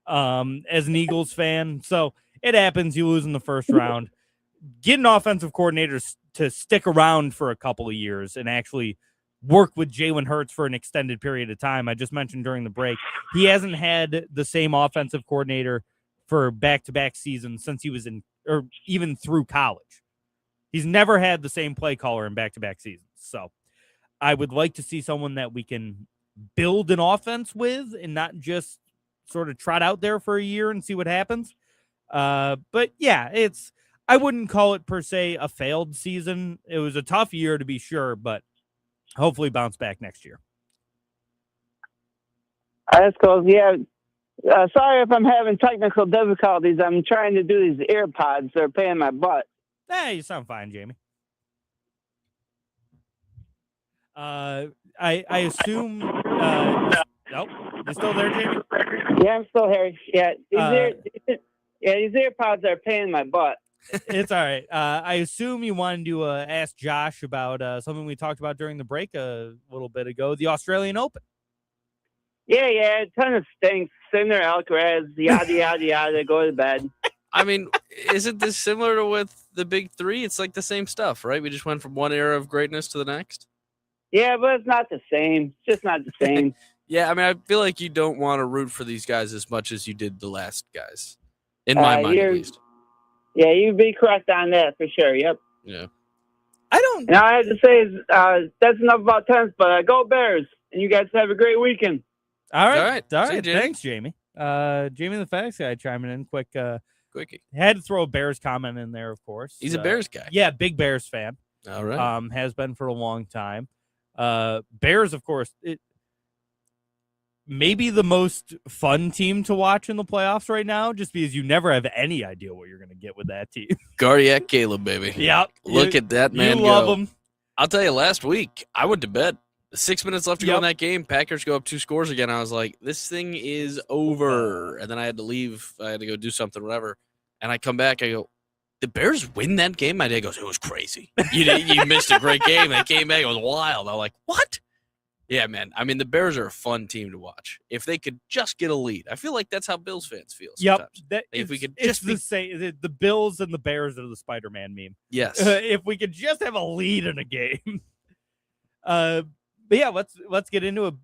as an Eagles fan. So it happens. You lose in the first round. Get an offensive coordinator to stick around for a couple of years and actually work with Jalen Hurts for an extended period of time. I just mentioned during the break, he hasn't had the same offensive coordinator for back-to-back seasons since he was in, or even through college. He's never had the same play caller in back-to-back seasons. So I would like to see someone that we can build an offense with and not just sort of trot out there for a year and see what happens. But yeah, I wouldn't call it per se a failed season. It was a tough year to be sure, but hopefully bounce back next year. That's cool. Yeah. Sorry if I'm having technical difficulties. I'm trying to do these AirPods. They're paying my butt. Hey, you sound fine, Jamie. I assume. Nope. You still there, Jamie? Yeah, I'm still here. Yeah. These AirPods are paying my butt. It's all right. I assume you wanted to ask Josh about something we talked about during the break a little bit ago, the Australian Open. Yeah, a ton of stinks. Cinder, Alcaraz, yada, yada, yada, go to bed. I mean, isn't this similar to with the big three? It's like the same stuff, right? We just went from one era of greatness to the next. Yeah, but it's not the same. It's just not the same. Yeah, I mean, I feel like you don't want to root for these guys as much as you did the last guys. In my mind, at least. Yeah, you'd be correct on that for sure. Yep. Yeah. I don't. And all I have to say is that's enough about tennis, but go Bears. And you guys have a great weekend. All right. See you, Jamie. Thanks, Jamie. Jamie the FedEx guy chiming in quick. Quickie. Had to throw a Bears comment in there, of course. He's a Bears guy. Yeah, big Bears fan. All right. Has been for a long time. Bears, of course, maybe the most fun team to watch in the playoffs right now, just because you never have any idea what you're going to get with that team. Cardiac Caleb, baby. Yep. Look at that man You love go. him. I'll tell you, last week, I went to bed. 6 minutes left to go in that game. Packers go up 2 scores again. I was like, this thing is over. And then I had to leave. I had to go do something, whatever. And I come back. I go, the Bears win that game? My dad goes, it was crazy. You missed a great game. They came back. It was wild. I'm like, what? Yeah, man. I mean, the Bears are a fun team to watch. If they could just get a lead. I feel like that's how Bills fans feel sometimes. Yep. If we could just just the Bills and the Bears are the Spider-Man meme. Yes. If we could just have a lead in a game. But yeah, let's get into it.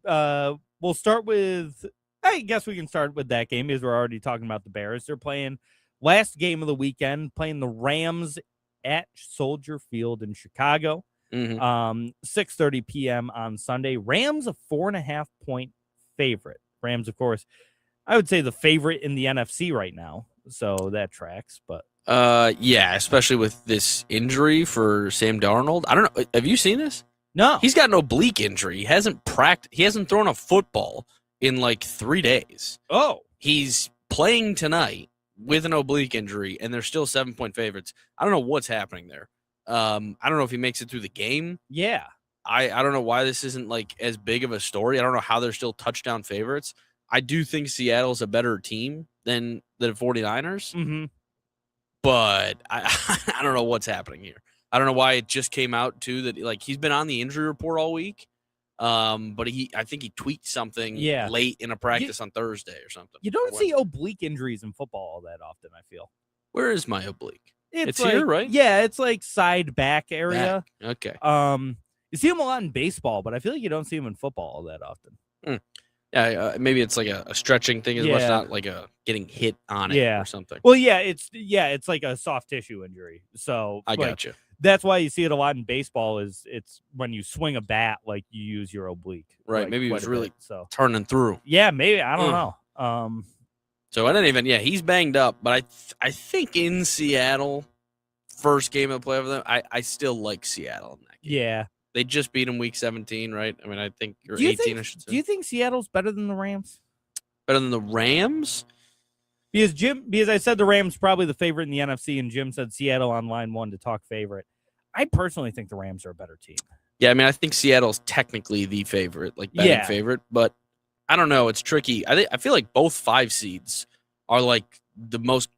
We'll start with, I guess we can start with that game because we're already talking about the Bears. They're playing last game of the weekend, playing the Rams at Soldier Field in Chicago. 6:30 p.m. on Sunday. Rams a 4.5-point favorite. Rams, of course, I would say the favorite in the NFC right now. So that tracks, but yeah, especially with this injury for Sam Darnold. I don't know. Have you seen this? no. He's got an oblique injury. He hasn't thrown a football in like 3 days. Oh, He's playing tonight with an oblique injury, and they're still 7-point favorites. I don't know what's happening there. I don't know if he makes it through the game. yeah. I don't know why this isn't like as big of a story. I don't know how they're still touchdown favorites. I do think Seattle's a better team than the 49ers, Mm-hmm. but I don't know what's happening here. I don't know why it just came out too that like he's been on the injury report all week. But I think he tweaked something late in a practice on Thursday or something. You don't see oblique injuries in football all that often, I feel. Where is my oblique? It's like, here, right? Yeah, it's like side back area. Okay. You see them a lot in baseball, but I feel like you don't see them in football all that often. Yeah, maybe it's like a stretching thing as much, Yeah. not like a getting hit on it Yeah. or something. Well, it's like a soft tissue injury. So I like, got you. That's why you see it a lot in baseball. It's when you swing a bat, like you use your oblique. Right. like, Maybe he quite was a really bit, so turning through. yeah, maybe I don't know. So I didn't even. Yeah, he's banged up, but I think in Seattle, first game of the playoff, them, I still like Seattle in that game. Yeah. They just beat him week 17, right? I mean, I think or Do you 18. think, I should say. do you think Seattle's better than the Rams? Better than the Rams? Because I said the Rams probably the favorite in the NFC, and Jim said Seattle on line 1 to talk favorite. I personally think the Rams are a better team. Yeah, I mean, I think Seattle's technically the favorite, like betting favorite, but I don't know. It's tricky. I feel like both 5 seeds are like the most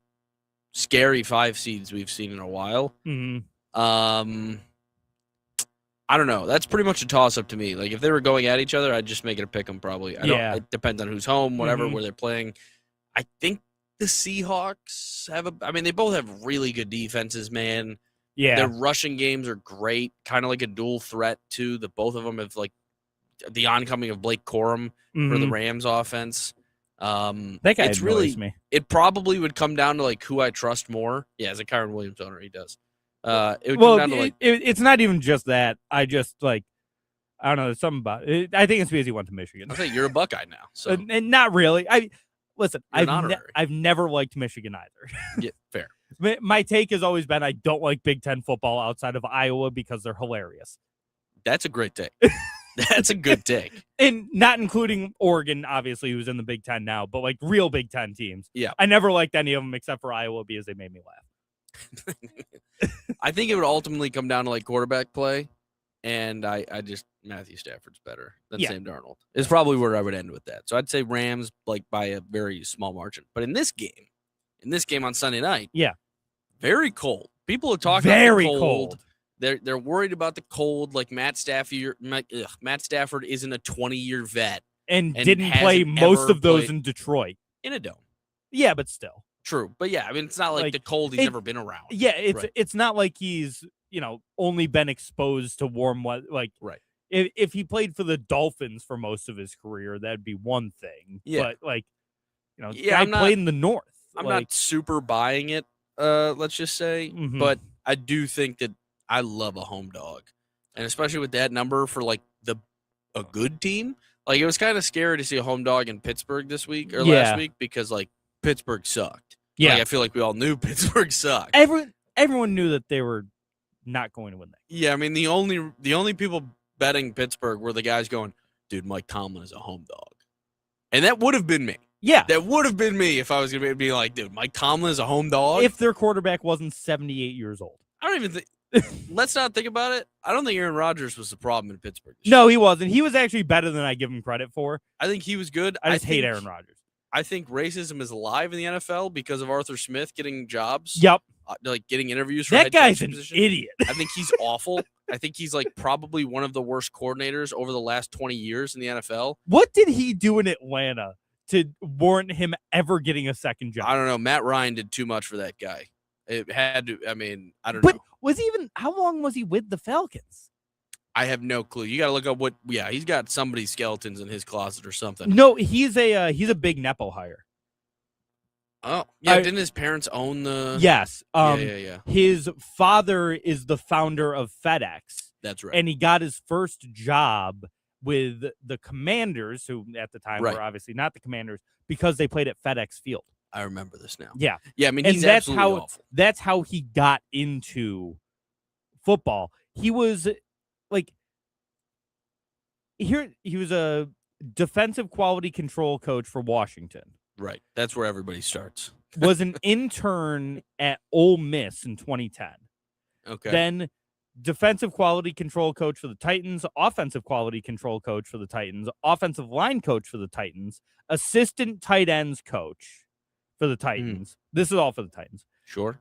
scary 5 seeds we've seen in a while. Mm-hmm. I don't know. That's pretty much a toss-up to me. Like, if they were going at each other, I'd just make it a pick 'em probably. It depends on who's home, whatever, where they're playing. I think the Seahawks they both have really good defenses, man. Yeah. Their rushing games are great, kind of like a dual threat, too. The both of them have, like, the oncoming of Blake Corum for the Rams offense. That guy it's annoys really me. It probably would come down to, like, who I trust more. Yeah, as a Kyron Williams owner, he does. It would come down to, like... it's not even just that. I just, like, I don't know. There's something about it. I think it's because he went to Michigan. I think you're a Buckeye now. So and not really. Listen, You're I've never liked Michigan either. yeah, fair. My take has always been I don't like Big Ten football outside of Iowa because they're hilarious. That's a great take. That's a good take. And not including Oregon, obviously, who's in the Big Ten now, but like real Big Ten teams. Yeah. I never liked any of them except for Iowa because they made me laugh. I think it would ultimately come down to like quarterback play, and I just Matthew Stafford's better than Sam Darnold. Is probably where I would end with that. So I'd say Rams like by a very small margin. But in this game on Sunday night, very cold. People are talking very about the cold. They're worried about the cold. Like Matt Stafford isn't a 20-year vet and didn't play most of those in Detroit in a dome. Yeah, but still. True. But yeah, I mean, it's not like the cold he's never been around. Yeah, it's not like he's, only been exposed to warm weather. Like, if he played for the Dolphins for most of his career, that'd be one thing. Yeah. But, like, guy played in the North. I'm not super buying it, let's just say. But I do think that I love a home dog. And especially with that number for, like, a good team. Like, it was kind of scary to see a home dog in Pittsburgh this week or last week because, like, Pittsburgh sucked. Yeah. Like, I feel like we all knew Pittsburgh sucked. Everyone knew that they were not going to win that. Yeah, I mean, the only people betting Pittsburgh were the guys going, dude, Mike Tomlin is a home dog. And that would have been me. Yeah. That would have been me if I was going to be like, dude, Mike Tomlin is a home dog. If their quarterback wasn't 78 years old. I don't even think – let's not think about it. I don't think Aaron Rodgers was the problem in Pittsburgh. No, he wasn't. He was actually better than I give him credit for. I think he was good. I just hate Aaron Rodgers. I think racism is alive in the NFL because of Arthur Smith getting jobs. Yep. Like getting interviews for That guy's head an coaching position. idiot. I think he's awful. I think he's like probably one of the worst coordinators over the last 20 years in the NFL. What did he do in Atlanta to warrant him ever getting a second job? I don't know. Matt Ryan did too much for that guy. It had to. I mean, I don't But know. was he even? How long was he with the Falcons? I have no clue. You got to look up what. Yeah, he's got somebody's skeletons in his closet or something. No, he's a big nepo hire. Oh, yeah. Didn't his parents own the? Yes. Yeah. His father is the founder of FedEx. That's right. And he got his first job with the Commanders, who at the time Right. were obviously not the Commanders, because they played at FedEx Field. I remember this now. Yeah. Yeah, I mean, And he's that's absolutely how awful. that's how he got into football. He was like he was a defensive quality control coach for Washington. Right. That's where everybody starts. Was an intern at Ole Miss in 2010. Okay. Then defensive quality control coach for the Titans, offensive quality control coach for the Titans, offensive line coach for the Titans, assistant tight ends coach for the Titans. This is all for the Titans. Sure.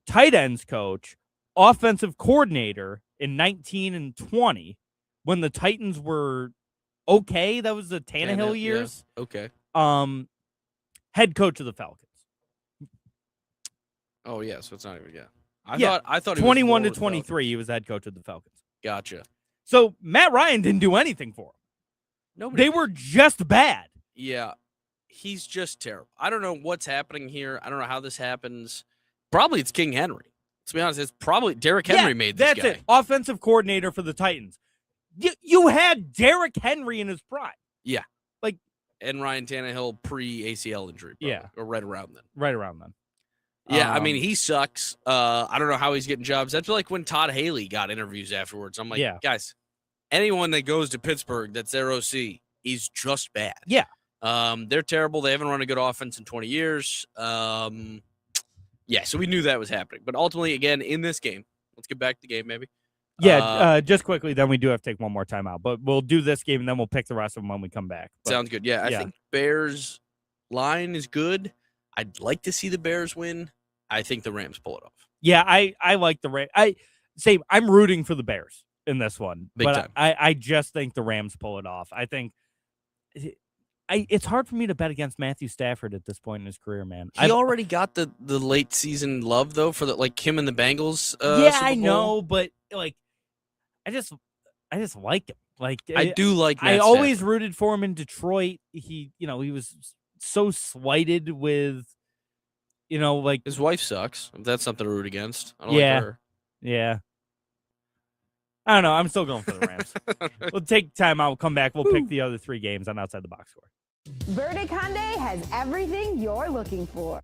Tight ends coach, offensive coordinator in 19 and 20 when the Titans were okay. That was the Tannehill years. Yeah. Okay. Head coach of the Falcons. Oh yeah, so it's not even I thought he was 21 to more with 23 he was head coach of the Falcons. Gotcha. So Matt Ryan didn't do anything for him. Nobody. They were just bad. Yeah, he's just terrible. I don't know what's happening here. I don't know how this happens. Probably it's King Henry. To be honest, it's probably Derrick Henry made this that's guy. it. Offensive coordinator for the Titans. You had Derrick Henry in his prime. Yeah. Like, and Ryan Tannehill pre-ACL injury. Probably, Yeah. or right around then. Right around then. Yeah, I mean, he sucks. I don't know how he's getting jobs. That's like when Todd Haley got interviews afterwards. I'm like, guys, anyone that goes to Pittsburgh that's their OC is just bad. Yeah. They're terrible. They haven't run a good offense in 20 years. Yeah, so we knew that was happening. But ultimately, again, in this game, let's get back to the game maybe. Yeah, just quickly, then we do have to take one more time out. But we'll do this game, and then we'll pick the rest of them when we come back. But, sounds good. Yeah, I think Bears line is good. I'd like to see the Bears win. I think the Rams pull it off. Yeah, I like the Rams. I'm rooting for the Bears in this one. Big time. I just think the Rams pull it off. I think it's hard for me to bet against Matthew Stafford at this point in his career, man. He already got the late season love though for like him and the Bengals. Yeah, Super I Bowl. know, but like I just like him. Like I do like Matt I always Stafford. rooted for him in Detroit. He was so slighted with like His wife sucks. If that's something to root against. I don't Yeah. like her. Yeah. I don't know. I'm still going for the Rams. We'll take time out. We'll come back. We'll pick the other three games on Outside the Box Score. Verde Conde has everything you're looking for.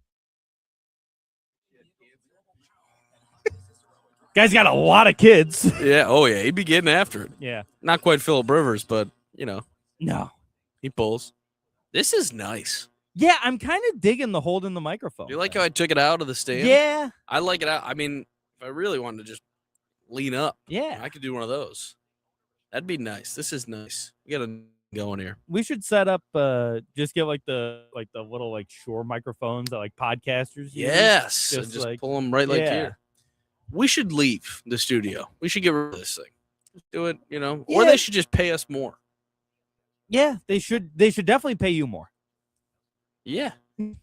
Guy's got a lot of kids. Yeah. Oh yeah. He'd be getting after it. Yeah. Not quite Phillip Rivers, but No. he pulls. This is nice. Yeah, I'm kind of digging the holding the microphone. Do you like how I took it out of the stand? Yeah. I like it out. I mean, if I really wanted to just lean up, Yeah. I could do one of those. That'd be nice. This is nice. We got a going here. We should set up just get like the little like Shure microphones that like podcasters use. Yes. Just Just like- pull them right like yeah. here. We should leave the studio. We should get rid of this thing. Just do it, or Yeah. they should just pay us more. Yeah, they should definitely pay you more. Yeah.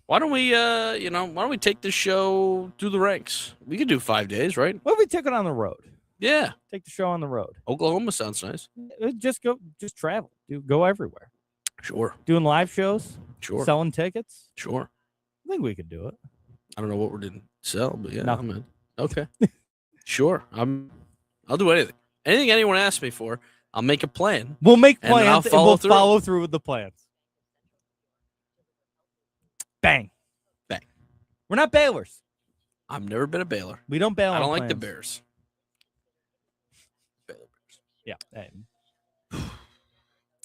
Why don't we why don't we take this show through the ranks? We could do 5 days, right? What if we took it on the road? Yeah. Take the show on the road. Oklahoma sounds nice. Just travel. Go everywhere. Sure. Doing live shows, Sure. selling tickets. Sure. I think we could do it. I don't know what we're going to sell, but yeah, Nothing. I'm in. Okay. Sure. I'll do anything. Anything anyone asks me for, I'll make a plan. We'll make And then I'll plans and follow we'll through. follow through with the plans. Bang. Bang. We're not Baylors. I've never been a Baylor. We don't bail. I on don't like the plans. Bears. Baylor Bears.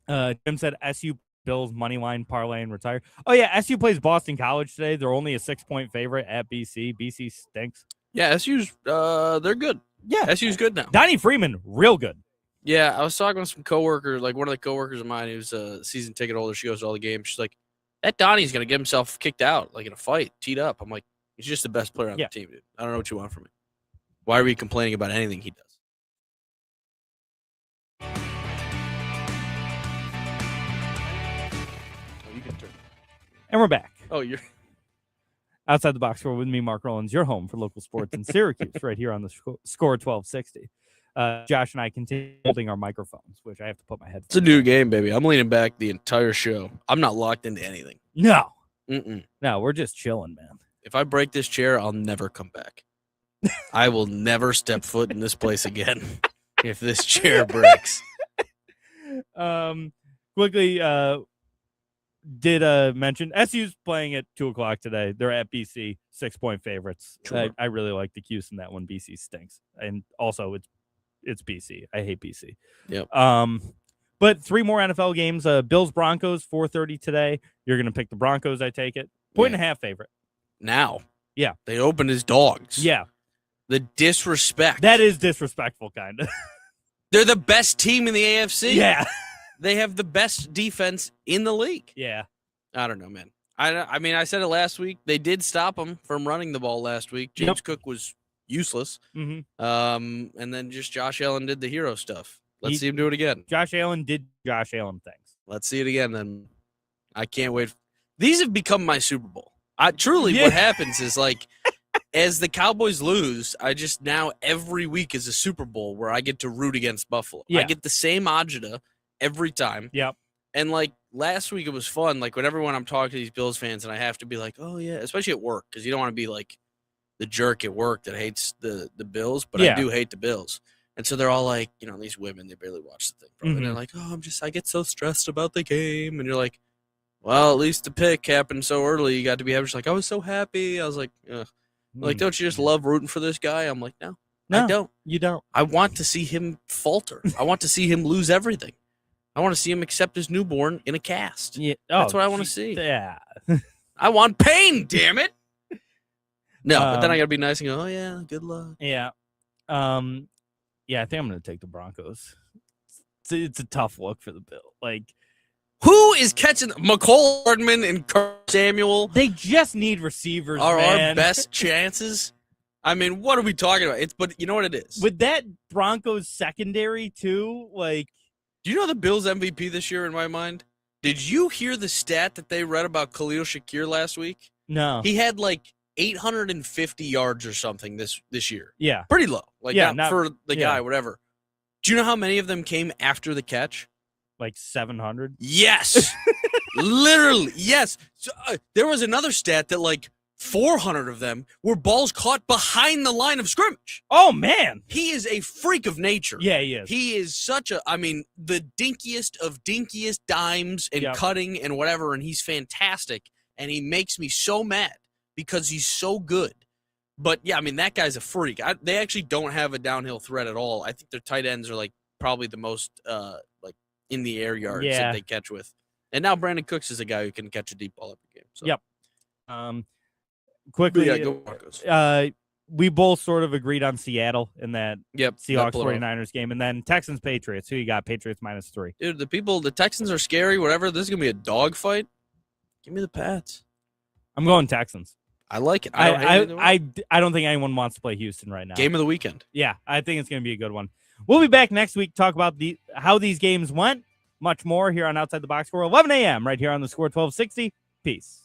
Yeah. Jim said SU Bills money line parlay and retire. Oh yeah, SU plays Boston College today. They're only a 6-point favorite at BC. BC stinks. Yeah, SU's they're good. Yeah, SU's good now. Donnie Freeman, real good. Yeah, I was talking with some coworkers, like one of the coworkers of mine who's a season ticket holder. She goes to all the games. She's like, that Donnie's gonna get himself kicked out, like in a fight, teed up. I'm like, he's just the best player on the team, dude. I don't know what you want from me. Why are we complaining about anything he does? You can turn. And we're back. Oh, you're Outside the Box Score with me, Mark Rowlands, your home for local sports in Syracuse, right here on the Score 1260. Josh and I continue holding our microphones, which I have to put my headphones. It's a new game, baby. I'm leaning back the entire show. I'm not locked into anything. No. Mm-mm. No, we're just chilling, man. If I break this chair, I'll never come back. I will never step foot in this place again if this chair breaks. Quickly, did mention SU's playing at 2:00 today. They're at BC, 6-point favorites. Sure. I really like the Cuse in that one. BC stinks, and also it's BC. I hate BC. Yep. But 3 more NFL games. Bills Broncos 4:30 today. You're gonna pick the Broncos, I take it. Point and a half favorite. Now, yeah, they opened as dogs. Yeah, the disrespect. That is disrespectful, kind of. They're the best team in the AFC. Yeah. They have the best defense in the league. Yeah. I don't know, man. I mean, I said it last week. They did stop him from running the ball last week. James Cook was useless. Mm-hmm. And then just Josh Allen did the hero stuff. Let's see him do it again. Josh Allen did Josh Allen things. Let's see it again, then. I can't wait. These have become my Super Bowl. What happens is, like, as the Cowboys lose, I just now every week is a Super Bowl where I get to root against Buffalo. Yeah. I get the same agita every time. Yep. And, like, last week it was fun. Like, whenever when I'm talking to these Bills fans and I have to be like, oh, yeah, especially at work, because you don't want to be, like, the jerk at work that hates the Bills, but I do hate the Bills. And so they're all like, you know, these women, they barely watch the thing. Probably. And they're like, oh, I get so stressed about the game. And you're like, well, at least the pick happened so early. You got to be happy. She's like, I was so happy. I was like, ugh. Like, don't you just love rooting for this guy? I'm like, no, I don't. You don't. I want to see him falter. I want to see him lose everything. I want to see him accept his newborn in a cast. Yeah. That's what I want to see. Yeah. I want pain, damn it. No, but then I got to be nice and go, oh, yeah, good luck. Yeah. Yeah, I think I'm going to take the Broncos. It's a tough look for the Bill. Like, who is catching McCole Hardman and Kurt Samuel? They just need receivers. Are man. our best chances? I mean, what are we talking about? But you know what it is. With that Broncos secondary too, like, do you know the Bills MVP this year? In my mind, did you hear the stat that they read about Khalil Shakir last week? No, he had like 850 yards or something this year. Yeah, pretty low. Like, not for the guy, yeah. whatever. Do you know how many of them came after the catch? Like 700? Yes. Literally, yes. So, there was another stat that like 400 of them were balls caught behind the line of scrimmage. Oh, man. He is a freak of nature. Yeah, he is. He is the dinkiest of dinkiest dimes and cutting and whatever, and he's fantastic, and he makes me so mad because he's so good. But, yeah, I mean, that guy's a freak. They actually don't have a downhill threat at all. I think their tight ends are, like, probably the most, in the air yards that they catch with. And now Brandon Cooks is a guy who can catch a deep ball every game. So. Yep. Quickly, go Broncos. We both sort of agreed on Seattle in that Seahawks 49ers game. And then Texans Patriots. Who you got? Patriots -3. Dude, the Texans are scary, whatever. This is going to be a dogfight. Give me the Pats. I'm going Texans. I like it. I don't think anyone wants to play Houston right now. Game of the weekend. Yeah, I think it's going to be a good one. We'll be back next week to talk about how these games went. Much more here on Outside the Box Score, 11 a.m. right here on the Score 1260. Peace.